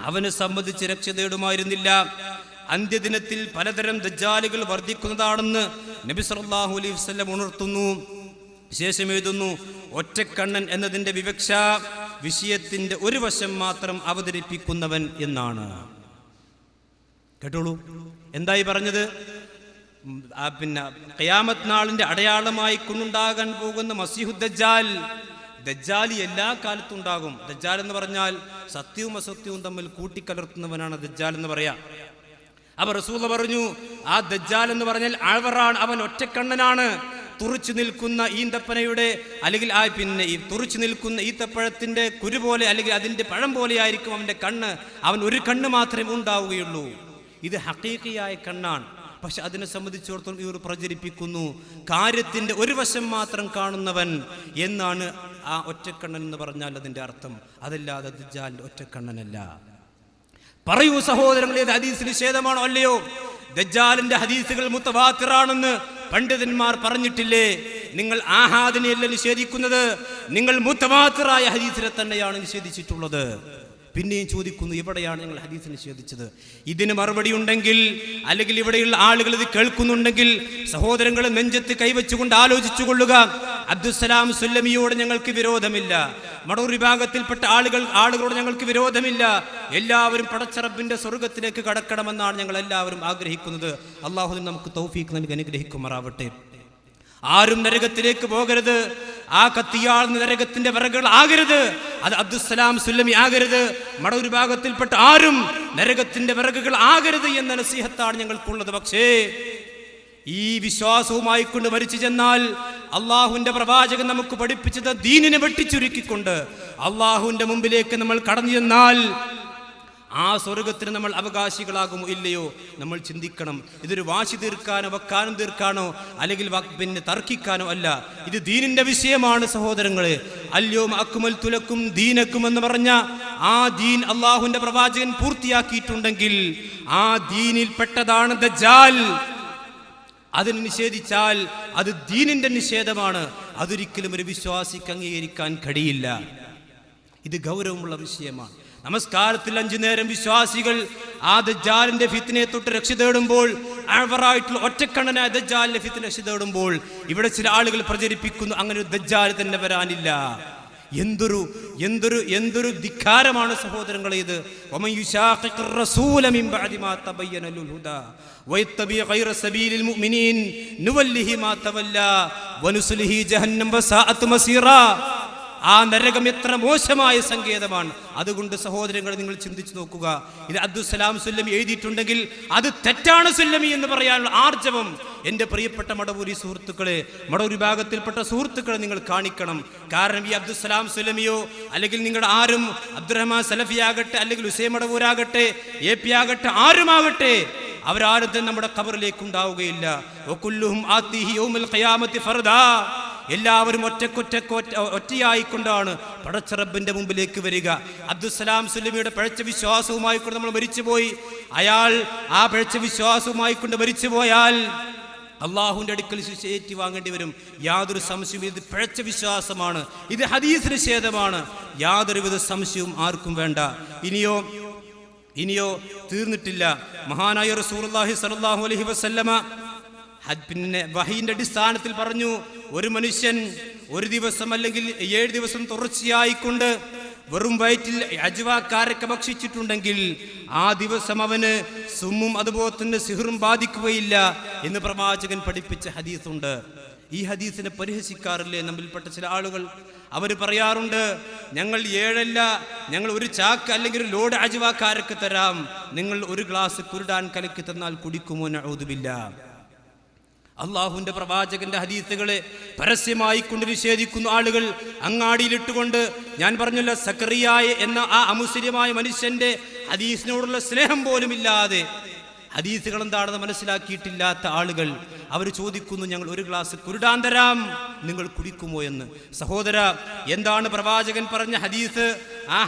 അവനെ സംബന്ധിച്ച് രക്ഷ തേടുമായിരുന്നില്ല. അന്ത്യദിനത്തിൽ പലതരം ദജ്ജാലുകൾ വർദ്ധിക്കുന്നതാണെന്ന് നബി സല്ലല്ലാഹു അലൈഹി വസല്ലം ഉണർത്തുന്നു. ശേഷം എഴുതുന്നു, ഒറ്റക്കണ്ണൻ എന്നതിന്റെ വിവക്ഷ വിഷയത്തിന്റെ ഒരു വശം മാത്രം അവതരിപ്പിക്കുന്നവൻ എന്നാണ്. കേട്ടോളൂ, എന്തായി പറഞ്ഞത്? പിന്നെ ഖിയാമത്ത് നാളിന്റെ അടയാളമായി കൊണ്ടുണ്ടാകാൻ പോകുന്ന മസീഹു ദജ്ജാൽ, ദജ്ജാലി എല്ലാ കാലത്തും ഉണ്ടാകും. ദജ്ജാൽ എന്ന് പറഞ്ഞാൽ സത്യവും അസത്യവും തമ്മിൽ കൂട്ടിക്കലർത്തുന്നവനാണ് ദജ്ജാൽ എന്ന് പറയാം. അപ്പൊ റസൂൽ പറഞ്ഞു, ആ ദജ്ജാൽ എന്ന് പറഞ്ഞാൽ ആഴ്വറാണ്, അവൻ ഒറ്റക്കണ്ണനാണ്. തുറിച്ചു നിൽക്കുന്ന ഈന്തപ്പനയുടെ അല്ലെങ്കിൽ ഈ തുറിച്ചു നിൽക്കുന്ന ഈത്തപ്പഴത്തിന്റെ കുരു പോലെ അല്ലെങ്കിൽ അതിന്റെ പഴം പോലെ ആയിരിക്കും അവന്റെ കണ്ണ്. അവൻ ഒരു കണ്ണ് മാത്രമേ ഉണ്ടാവുകയുള്ളൂ. ഇത് ഹഖീഖിയായ കണ്ണാണ്. പക്ഷെ അതിനെ സംബന്ധിച്ചിടത്തോളം ഇവർ പ്രചരിപ്പിക്കുന്നു കാര്യത്തിന്റെ ഒരു വശം മാത്രം കാണുന്നവൻ എന്നാണ് ആ ഒറ്റക്കണ്ണൻ എന്ന് പറഞ്ഞാൽ അതിന്റെ അർത്ഥം. അതല്ലാതെ ദജ്ജാലിന്റെ ഒറ്റക്കണ്ണനല്ല. പറയൂ സഹോദരങ്ങളെ, ഇത് ഹദീസ് നിഷേധമാണോ അല്ലയോ? ദജ്ജാലിന്റെ ഹദീസുകൾ മുത്തവാത്തിറാണെന്ന് പണ്ഡിതന്മാർ പറഞ്ഞിട്ടില്ലേ? നിങ്ങൾ ആഹാദിനെയല്ല നിഷേധിക്കുന്നത്, നിങ്ങൾ മുത്തവാത്തിറായ ഹദീസിനെ തന്നെയാണ് നിഷേധിച്ചിട്ടുള്ളത്. പിന്നെയും ചോദിക്കുന്നു, എവിടെയാണ് നിങ്ങൾ ഹദീസ് നിഷേധിച്ചത്? ഇതിന് മറുപടി ഉണ്ടെങ്കിൽ അല്ലെങ്കിൽ ഇവിടെയുള്ള ആളുകൾ ഇത് കേൾക്കുന്നുണ്ടെങ്കിൽ സഹോദരങ്ങളെ നെഞ്ചത്ത് കൈവച്ചുകൊണ്ട് ആലോചിച്ചു കൊള്ളുക. അബ്ദുസ്സലാം സുല്ലമിയോട് ഞങ്ങൾക്ക് വിരോധമില്ല, മടൂർ വിഭാഗത്തിൽപ്പെട്ട ആളുകളോട് ഞങ്ങൾക്ക് വിരോധമില്ല. എല്ലാവരും പടച്ചറബിന്റെ സ്വർഗത്തിലേക്ക് കടക്കണമെന്നാണ് ഞങ്ങൾ എല്ലാവരും ആഗ്രഹിക്കുന്നത്. അള്ളാഹു നമുക്ക് തൗഫീഖ് നൽകി അനുഗ്രഹിക്കുമാറാവട്ടെ. ആരും നരകത്തിലേക്ക് പോകരുത്. ആ കത്തിയാളുന്ന നരകത്തിന്റെ വിറകുകൾ ആകരുത്. അത് അബ്ദുസ്സലാം സുല്ലമി ആകരുത്. മടൂർ വിഭാഗത്തിൽപ്പെട്ട ആരും നരകത്തിന്റെ വിറകുകൾ ആകരുത് എന്ന നസീഹത്താണ് ഞങ്ങൾക്കുള്ളത്. പക്ഷേ ഈ വിശ്വാസവുമായി കൊണ്ട് മരിച്ചു ചെന്നാൽ അള്ളാഹുവിന്റെ പ്രവാചകൻ നമുക്ക് പഠിപ്പിച്ചത് ദീനിനെ വെട്ടിച്ചുരുക്കിക്കൊണ്ട് അള്ളാഹുവിന്റെ മുമ്പിലേക്ക് നമ്മൾ കടന്നു ചെന്നാൽ ആ സ്വർഗത്തിന് നമ്മൾ അവകാശികളാകുമോ ഇല്ലയോ നമ്മൾ ചിന്തിക്കണം. ഇതൊരു വാശി തീർക്കാനോ വക്കാനം തീർക്കാനോ അല്ലെങ്കിൽ പിന്നെ തർക്കിക്കാനോ അല്ല. ഇത് ദീനിന്റെ വിഷയമാണ് സഹോദരങ്ങളെ. അല്യോം അക്മൽതു ലക്കും ദീനക്കും എന്ന് പറഞ്ഞ ആ ദീൻ അള്ളാഹുവിന്റെ പ്രവാചകൻ പൂർത്തിയാക്കിയിട്ടുണ്ടെങ്കിൽ ആ ദീനിൽ പെട്ടതാണ് ദജ്ജാൽ. അതിന് നിഷേധിച്ചാൽ അത് ദീനിന്റെ നിഷേധമാണ്. അതൊരിക്കലും ഒരു വിശ്വാസിക്ക് അംഗീകരിക്കാൻ കഴിയില്ല. ഇത് ഗൗരവമുള്ള വിഷയമാണ്. നമസ്കാരത്തിൽ 5 നേരം വിശ്വാസികൾ ആ ദജ്ജാലിന്റെ ഫിത്നയെ തൊട്ട് രക്ഷ തേടുമ്പോൾ അഴവറായിട്ടുള്ള ഒറ്റക്കണ്ണനായ ദജ്ജാലിന്റെ ഫിത്ന തേടുമ്പോൾ ഇവിടെ ചില ആളുകൾ പ്രചരിപ്പിക്കുന്നു അങ്ങനെ ഒരു ദജ്ജാൽ തന്നെ വരാനില്ല. എന്തൊരു ധിക്കാരമാണ് സഹോദരങ്ങളെ ഇത്. വമൻ യുശാഖിഖിർ റസൂല മിൻ ബഅദി മാ തബയ്യന ലഹുൽ ഹുദാ വയത്തബി ഗൈറ സബീലിൽ മുഅ്മിനീൻ നുവല്ലിഹി മാ തവല്ലാ വനുസ്ലിഹി ജഹന്നം വസാഅത് മസീറാ. ആ നരകം എത്ര മോശമായ സങ്കേതമാണ്. അതുകൊണ്ട് സഹോദരങ്ങളെ, നിങ്ങൾ ചിന്തിച്ചു നോക്കുക. ഇത് അബ്ദുസ്സലാം സുല്ലമി എഴുതിയിട്ടുണ്ടെങ്കിൽ അത് തെറ്റാണ് സുല്ലമി എന്ന് പറയാനുള്ള ആർജവം എൻ്റെ പ്രിയപ്പെട്ട മടവൂരി സുഹൃത്തുക്കളെ, മടവൂർ വിഭാഗത്തിൽപ്പെട്ട സുഹൃത്തുക്കളെ നിങ്ങൾ കാണിക്കണം. കാരണം ഈ അബ്ദുസ്സലാം സുല്ലമിയോ അല്ലെങ്കിൽ നിങ്ങളുടെ ആരും അബ്ദുറഹ്മാൻ സലഫി ആകട്ടെ അല്ലെങ്കിൽ ഹുസൈൻ മടവൂരാകട്ടെ എ പി ആകട്ടെ ആരുമാകട്ടെ അവരാരും തന്നെ നമ്മുടെ ഖബറിലേക്ക് ഉണ്ടാവുകയില്ല. വകുല്ലുഹും ആതിഹി യൗമൽ ഖിയാമത്തി ഫർദാ. എല്ലാവരും ഒറ്റയായിക്കൊണ്ടാണ് പടച്ചറബിന്റെ മുമ്പിലേക്ക് വരിക. അബ്ദുസ്സലാം സുല്ലമിയുടെ പഴച്ച വിശ്വാസവുമായി കൊണ്ട് നമ്മൾ മരിച്ചുപോയി. അയാൾ ആ പഴച്ച വിശ്വാസവുമായി കൊണ്ട് മരിച്ചുപോയാൽ അള്ളാഹുവിന്റെ അടുക്കൽ ശിക്ഷ ഏറ്റുവാങ്ങേണ്ടി വരും. യാതൊരു സംശയവും. ഇത് പഴച്ച വിശ്വാസമാണ്, ഇത് ഹദീസിന് നിഷേധമാണ്. യാതൊരുവിധ സംശയവും ആർക്കും വേണ്ട. ഇനിയോ തീർന്നിട്ടില്ല. മഹാനായ റസൂലുള്ളാഹി സ്വല്ലല്ലാഹു അലൈഹി വസല്ലമ പിന്നെ വഹീന്റെ അടിസ്ഥാനത്തിൽ പറഞ്ഞു, ഒരു മനുഷ്യൻ ഒരു ദിവസം അല്ലെങ്കിൽ 7 ദിവസം തുടർച്ചയായിക്കൊണ്ട് വെറും വയറ്റിൽ അജ്വാക്കാരൊക്കെ ഭക്ഷിച്ചിട്ടുണ്ടെങ്കിൽ ആ ദിവസം അവന് സുമ്മും അതുപോലെ തന്നെ സിഹറും ബാധിക്കുകയില്ല എന്ന് പ്രവാചകൻ പഠിപ്പിച്ച ഹദീസുണ്ട്. ഈ ഹദീസിനെ പരിഹസിക്കാറില്ലേ നമ്മിൽപ്പെട്ട ചില ആളുകൾ? അവർ പറയാറുണ്ട്, ഞങ്ങൾ 7 അല്ല, ഞങ്ങൾ ഒരു ചാക്ക് അല്ലെങ്കിൽ ഒരു ലോഡ് അജ്വാക്കാരൊക്കെ തരാം, നിങ്ങൾ ഒരു ഗ്ലാസ് കുരുടാൻ കലക്കി തന്നാൽ കുടിക്കുമോ? നഊദുബില്ലാ. അള്ളാഹുവിന്റെ പ്രവാചകന്റെ ഹദീസുകളെ പരസ്യമായി കൊണ്ട് നിഷേധിക്കുന്ന ആളുകൾ അങ്ങാടിയിലിട്ടുകൊണ്ട്, ഞാൻ പറഞ്ഞല്ലോ സക്കറിയായ എന്ന ആ അമുസ്ലിമായ മനുഷ്യന്റെ ഹദീസിനോടുള്ള സ്നേഹം പോലും ഇല്ലാതെ, ഹദീസുകൾ എന്താണെന്ന് മനസ്സിലാക്കിയിട്ടില്ലാത്ത ആളുകൾ അവർ ചോദിക്കുന്നു, ഞങ്ങൾ ഒരു ഗ്ലാസ് കുരുടാൻ തരാം, നിങ്ങൾ കുടിക്കുമോ എന്ന്. സഹോദര, എന്താണ് പ്രവാചകൻ പറഞ്ഞ ഹദീസ്? ആ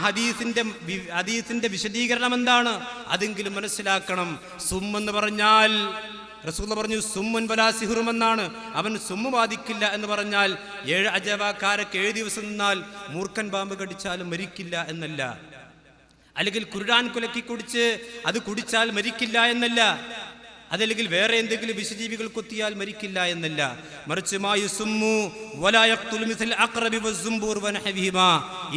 ഹദീസിന്റെ വിശദീകരണം എന്താണ്? അതെങ്കിലും മനസ്സിലാക്കണം. സുമ്മെന്ന് പറഞ്ഞാൽ റസൂലുള്ളാഹി പറഞ്ഞു സുമ്മുൻ വലാ സിഹ്റും എന്നാണ്. അവൻ സുമ്മു ബാധിക്കില്ല എന്ന് പറഞ്ഞാൽ 7 അജവാക്കാരൊക്കെ 7 ദിവസം നിന്നാൽ മൂർഖൻ പാമ്പ് കടിച്ചാലും മരിക്കില്ല എന്നല്ല. അല്ലെങ്കിൽ കുരുടാൻ കുലക്കി കുടിച്ച് അത് കുടിച്ചാൽ മരിക്കില്ല എന്നല്ല. അതല്ലെങ്കിൽ വേറെ എന്തെങ്കിലും വിഷജീവികൾ കൊത്തിയാൽ മരിക്കില്ല എന്നല്ല. മറിച്ച്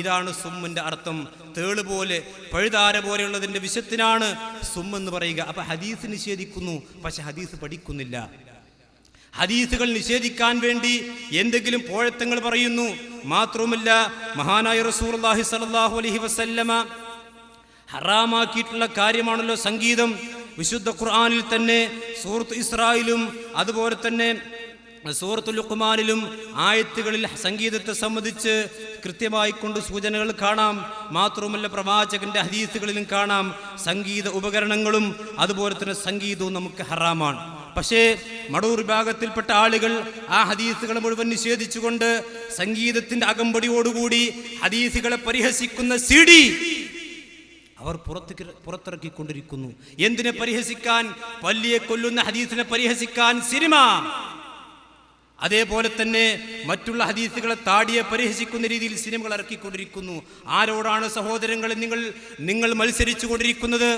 ഇതാണ് സുമ്മിന്റെ അർത്ഥം. തേള് പോലെ പഴുതാര പോലെയുള്ളതിന്റെ വിഷത്തിനാണ് സുമ്മെന്ന് പറയുക. അപ്പൊ ഹദീസ് നിഷേധിക്കുന്നു, പക്ഷെ ഹദീസ് പഠിക്കുന്നില്ല. ഹദീസുകൾ നിഷേധിക്കാൻ വേണ്ടി എന്തെങ്കിലും പോഴത്തങ്ങൾ പറയുന്നു. മാത്രവുമല്ല, മഹാനായ റസൂലുള്ളാഹി സ്വല്ലല്ലാഹു അലൈഹി വസല്ലമ ഹറാമാക്കിയിട്ടുള്ള കാര്യമാണല്ലോ സംഗീതം. വിശുദ്ധ ഖുർആനിൽ തന്നെ സൂറത്ത് ഇസ്രായിലും അതുപോലെ തന്നെ സൂറത്തുൽ ലുഖ്മാനിലും ആയത്തുകളിൽ സംഗീതത്തെ സംബന്ധിച്ച് കൃത്യമായി കൊണ്ട് സൂചനകൾ കാണാം. മാത്രവുമല്ല, പ്രവാചകന്റെ ഹദീസുകളിലും കാണാം സംഗീത ഉപകരണങ്ങളും അതുപോലെ തന്നെ സംഗീതവും നമുക്ക് ഹറാമാണ്. പക്ഷേ മടൂർ വിഭാഗത്തിൽപ്പെട്ട ആളുകൾ ആ ഹദീസുകളെ മുഴുവൻ നിഷേധിച്ചുകൊണ്ട് സംഗീതത്തിന്റെ അകമ്പടിയോടുകൂടി ഹദീസുകളെ പരിഹസിക്കുന്ന CD അവർ പുറത്തിറക്കിക്കൊണ്ടിരിക്കുന്നു. എന്തിനെ പരിഹസിക്കാൻ? പല്ലിയെ കൊല്ലുന്ന ഹദീസിനെ പരിഹസിക്കാൻ സിനിമ. അതേപോലെ തന്നെ മറ്റുള്ള ഹദീസുകളെ താടിയെ പരിഹസിക്കുന്ന രീതിയിൽ സിനിമകൾ ഇറക്കിക്കൊണ്ടിരിക്കുന്നു. ആരോടാണ് സഹോദരങ്ങളെ നിങ്ങൾ മത്സരിച്ചു കൊണ്ടിരിക്കുന്നത്?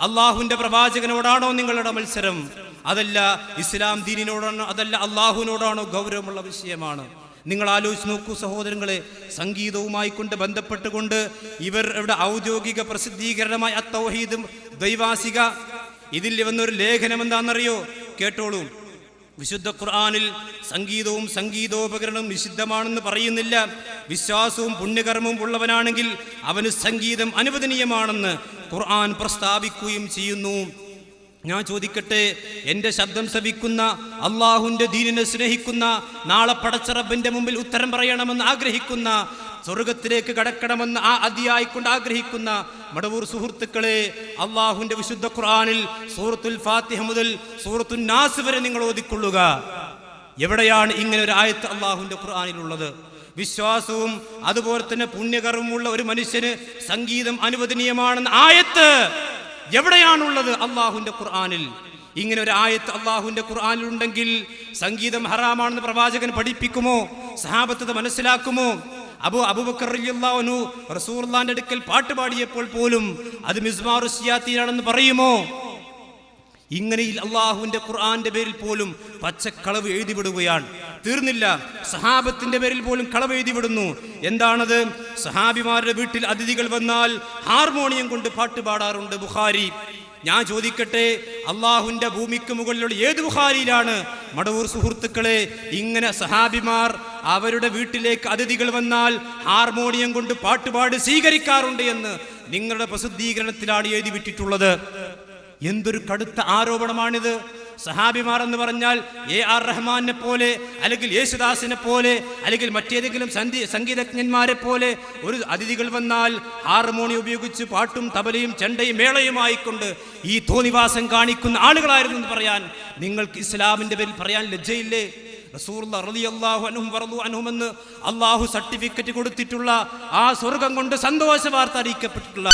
അള്ളാഹുവിന്റെ പ്രവാചകനോടാണോ നിങ്ങളുടെ മത്സരം? അതല്ല ഇസ്ലാം ദീനിനോടാണോ? അതല്ല അള്ളാഹുവിനോടാണോ? ഗൗരവമുള്ള വിഷയമാണ്. നിങ്ങൾ ആലോചിച്ച് നോക്കൂ സഹോദരങ്ങളെ. സംഗീതവുമായി കൊണ്ട് ബന്ധപ്പെട്ടുകൊണ്ട് ഇവർ ഇവിടെ ഔദ്യോഗിക പ്രസിദ്ധീകരണമായ അത്തൗഹീദും ദൈവാസിക ഇതിൽ വന്നൊരു ലേഖനം എന്താണെന്നറിയോ? കേട്ടോളൂ. വിശുദ്ധ ഖുർആനിൽ സംഗീതവും സംഗീതോപകരണവും നിഷിദ്ധമാണെന്ന് പറയുന്നില്ല. വിശ്വാസവും പുണ്യകർമ്മവും ഉള്ളവനാണെങ്കിൽ അവന് സംഗീതം അനുവദനീയമാണെന്ന് ഖുർആൻ പ്രസ്താവിക്കുകയും ചെയ്യുന്നു. ഞാൻ ചോദിക്കട്ടെ, എൻ്റെ ശബ്ദം ശ്രവിക്കുന്ന, അള്ളാഹുവിൻ്റെ ദീനിനെ സ്നേഹിക്കുന്ന, നാളെ പടച്ച റബ്ബിന്റെ മുമ്പിൽ ഉത്തരം പറയണമെന്ന് ആഗ്രഹിക്കുന്ന, സ്വർഗത്തിലേക്ക് കടക്കണമെന്ന് അതിയായിക്കൊണ്ട് ആഗ്രഹിക്കുന്ന മടവൂർ സുഹൃത്തുക്കളെ, അള്ളാഹുവിന്റെ വിശുദ്ധ ഖുർആനിൽ സൂറത്തുൽ ഫാത്തിഹ മുതൽ സൂറത്തുൻ നാസ് വരെ നിങ്ങൾ ഓതിക്കൊള്ളുക. എവിടെയാണ് ഇങ്ങനെ ഒരു ആയത്ത് അള്ളാഹുവിന്റെ ഖുർആനിലുള്ളത്? വിശ്വാസവും അതുപോലെ തന്നെ പുണ്യകർമ്മമുള്ള ഒരു മനുഷ്യന് സംഗീതം അനുവദനീയമാണെന്ന ആയത്ത് എവിടെയാണുള്ളത്? അള്ളാഹുവിന്റെ ഖുർആനിൽ. ഇങ്ങനെ ഒരു ആയത്ത് അള്ളാഹുവിന്റെ ഖുർആനിൽ ഉണ്ടെങ്കിൽ സംഗീതം ഹറാമാണെന്ന് പ്രവാചകൻ പഠിപ്പിക്കുമോ? സഹാബത്ത് മനസ്സിലാക്കുമോ? അബൂബക്കർ റളിയല്ലാഹു അൻഹു റസൂലുള്ളാഹിന്റെ അടുക്കൽ പാട്ട് പാടിയപ്പോൾ പോലും അത് മിസ്മാറു സിയാത്തീനാണെന്ന് പറയുമോ? ഇങ്ങനെ അള്ളാഹുവിന്റെ ഖുർആന്റെ പേരിൽ പോലും പച്ചക്കളവ് എഴുതിവിടുകയാണ്. തീർന്നില്ല, സഹാബത്തിന്റെ പേരിൽ പോലും കളവ് എഴുതിവിടുന്നു. എന്താണത്? സഹാബിമാരുടെ വീട്ടിൽ അതിഥികൾ വന്നാൽ ഹാർമോണിയം കൊണ്ട് പാട്ട് പാടാറുണ്ട്. ബുഖാരി. ഞാൻ ചോദിക്കട്ടെ, അള്ളാഹുവിന്റെ ഭൂമിക്ക് മുകളിലുള്ള ഏത് ബുഖാരിയിലാണ് മടവൂർ സുഹൃത്തുക്കളെ ഇങ്ങനെ സഹാബിമാർ അവരുടെ വീട്ടിലേക്ക് അതിഥികൾ വന്നാൽ ഹാർമോണിയം കൊണ്ട് പാട്ടുപാടി സ്വീകരിക്കാറുണ്ട് എന്ന് നിങ്ങളുടെ പ്രസിദ്ധീകരണത്തിലാണ് എഴുതി വിട്ടിട്ടുള്ളത്? എന്തൊരു കടുത്ത ആരോപണമാണിത്! സഹാബിമാർ എന്ന് പറഞ്ഞാൽ AR റഹ്മാനെ പോലെ, അല്ലെങ്കിൽ യേശുദാസിനെ പോലെ, അല്ലെങ്കിൽ മറ്റേതെങ്കിലും സംഗീതജ്ഞന്മാരെ പോലെ ഒരു അതിഥികൾ വന്നാൽ ഹാർമോണിയം ഉപയോഗിച്ച് പാട്ടും തബലയും ചെണ്ടയും മേളയുമായിക്കൊണ്ട് ഈ തോന്നിവാസം കാണിക്കുന്ന ആളുകളായിരുന്നു എന്ന് പറയാൻ നിങ്ങൾക്ക് ഇസ്ലാമിന്റെ പേരിൽ പറയാൻ ലജ്ജയില്ലേ? റസൂലുള്ളാഹി റളിയല്ലാഹു അൻഹും വറളു അൻഹും എന്ന് അല്ലാഹു സർട്ടിഫിക്കറ്റ് കൊടുത്തിട്ടുള്ള ആ സ്വർഗം കൊണ്ട് സന്തോഷ വാർത്ത അറിയിക്കപ്പെട്ടിട്ടുള്ള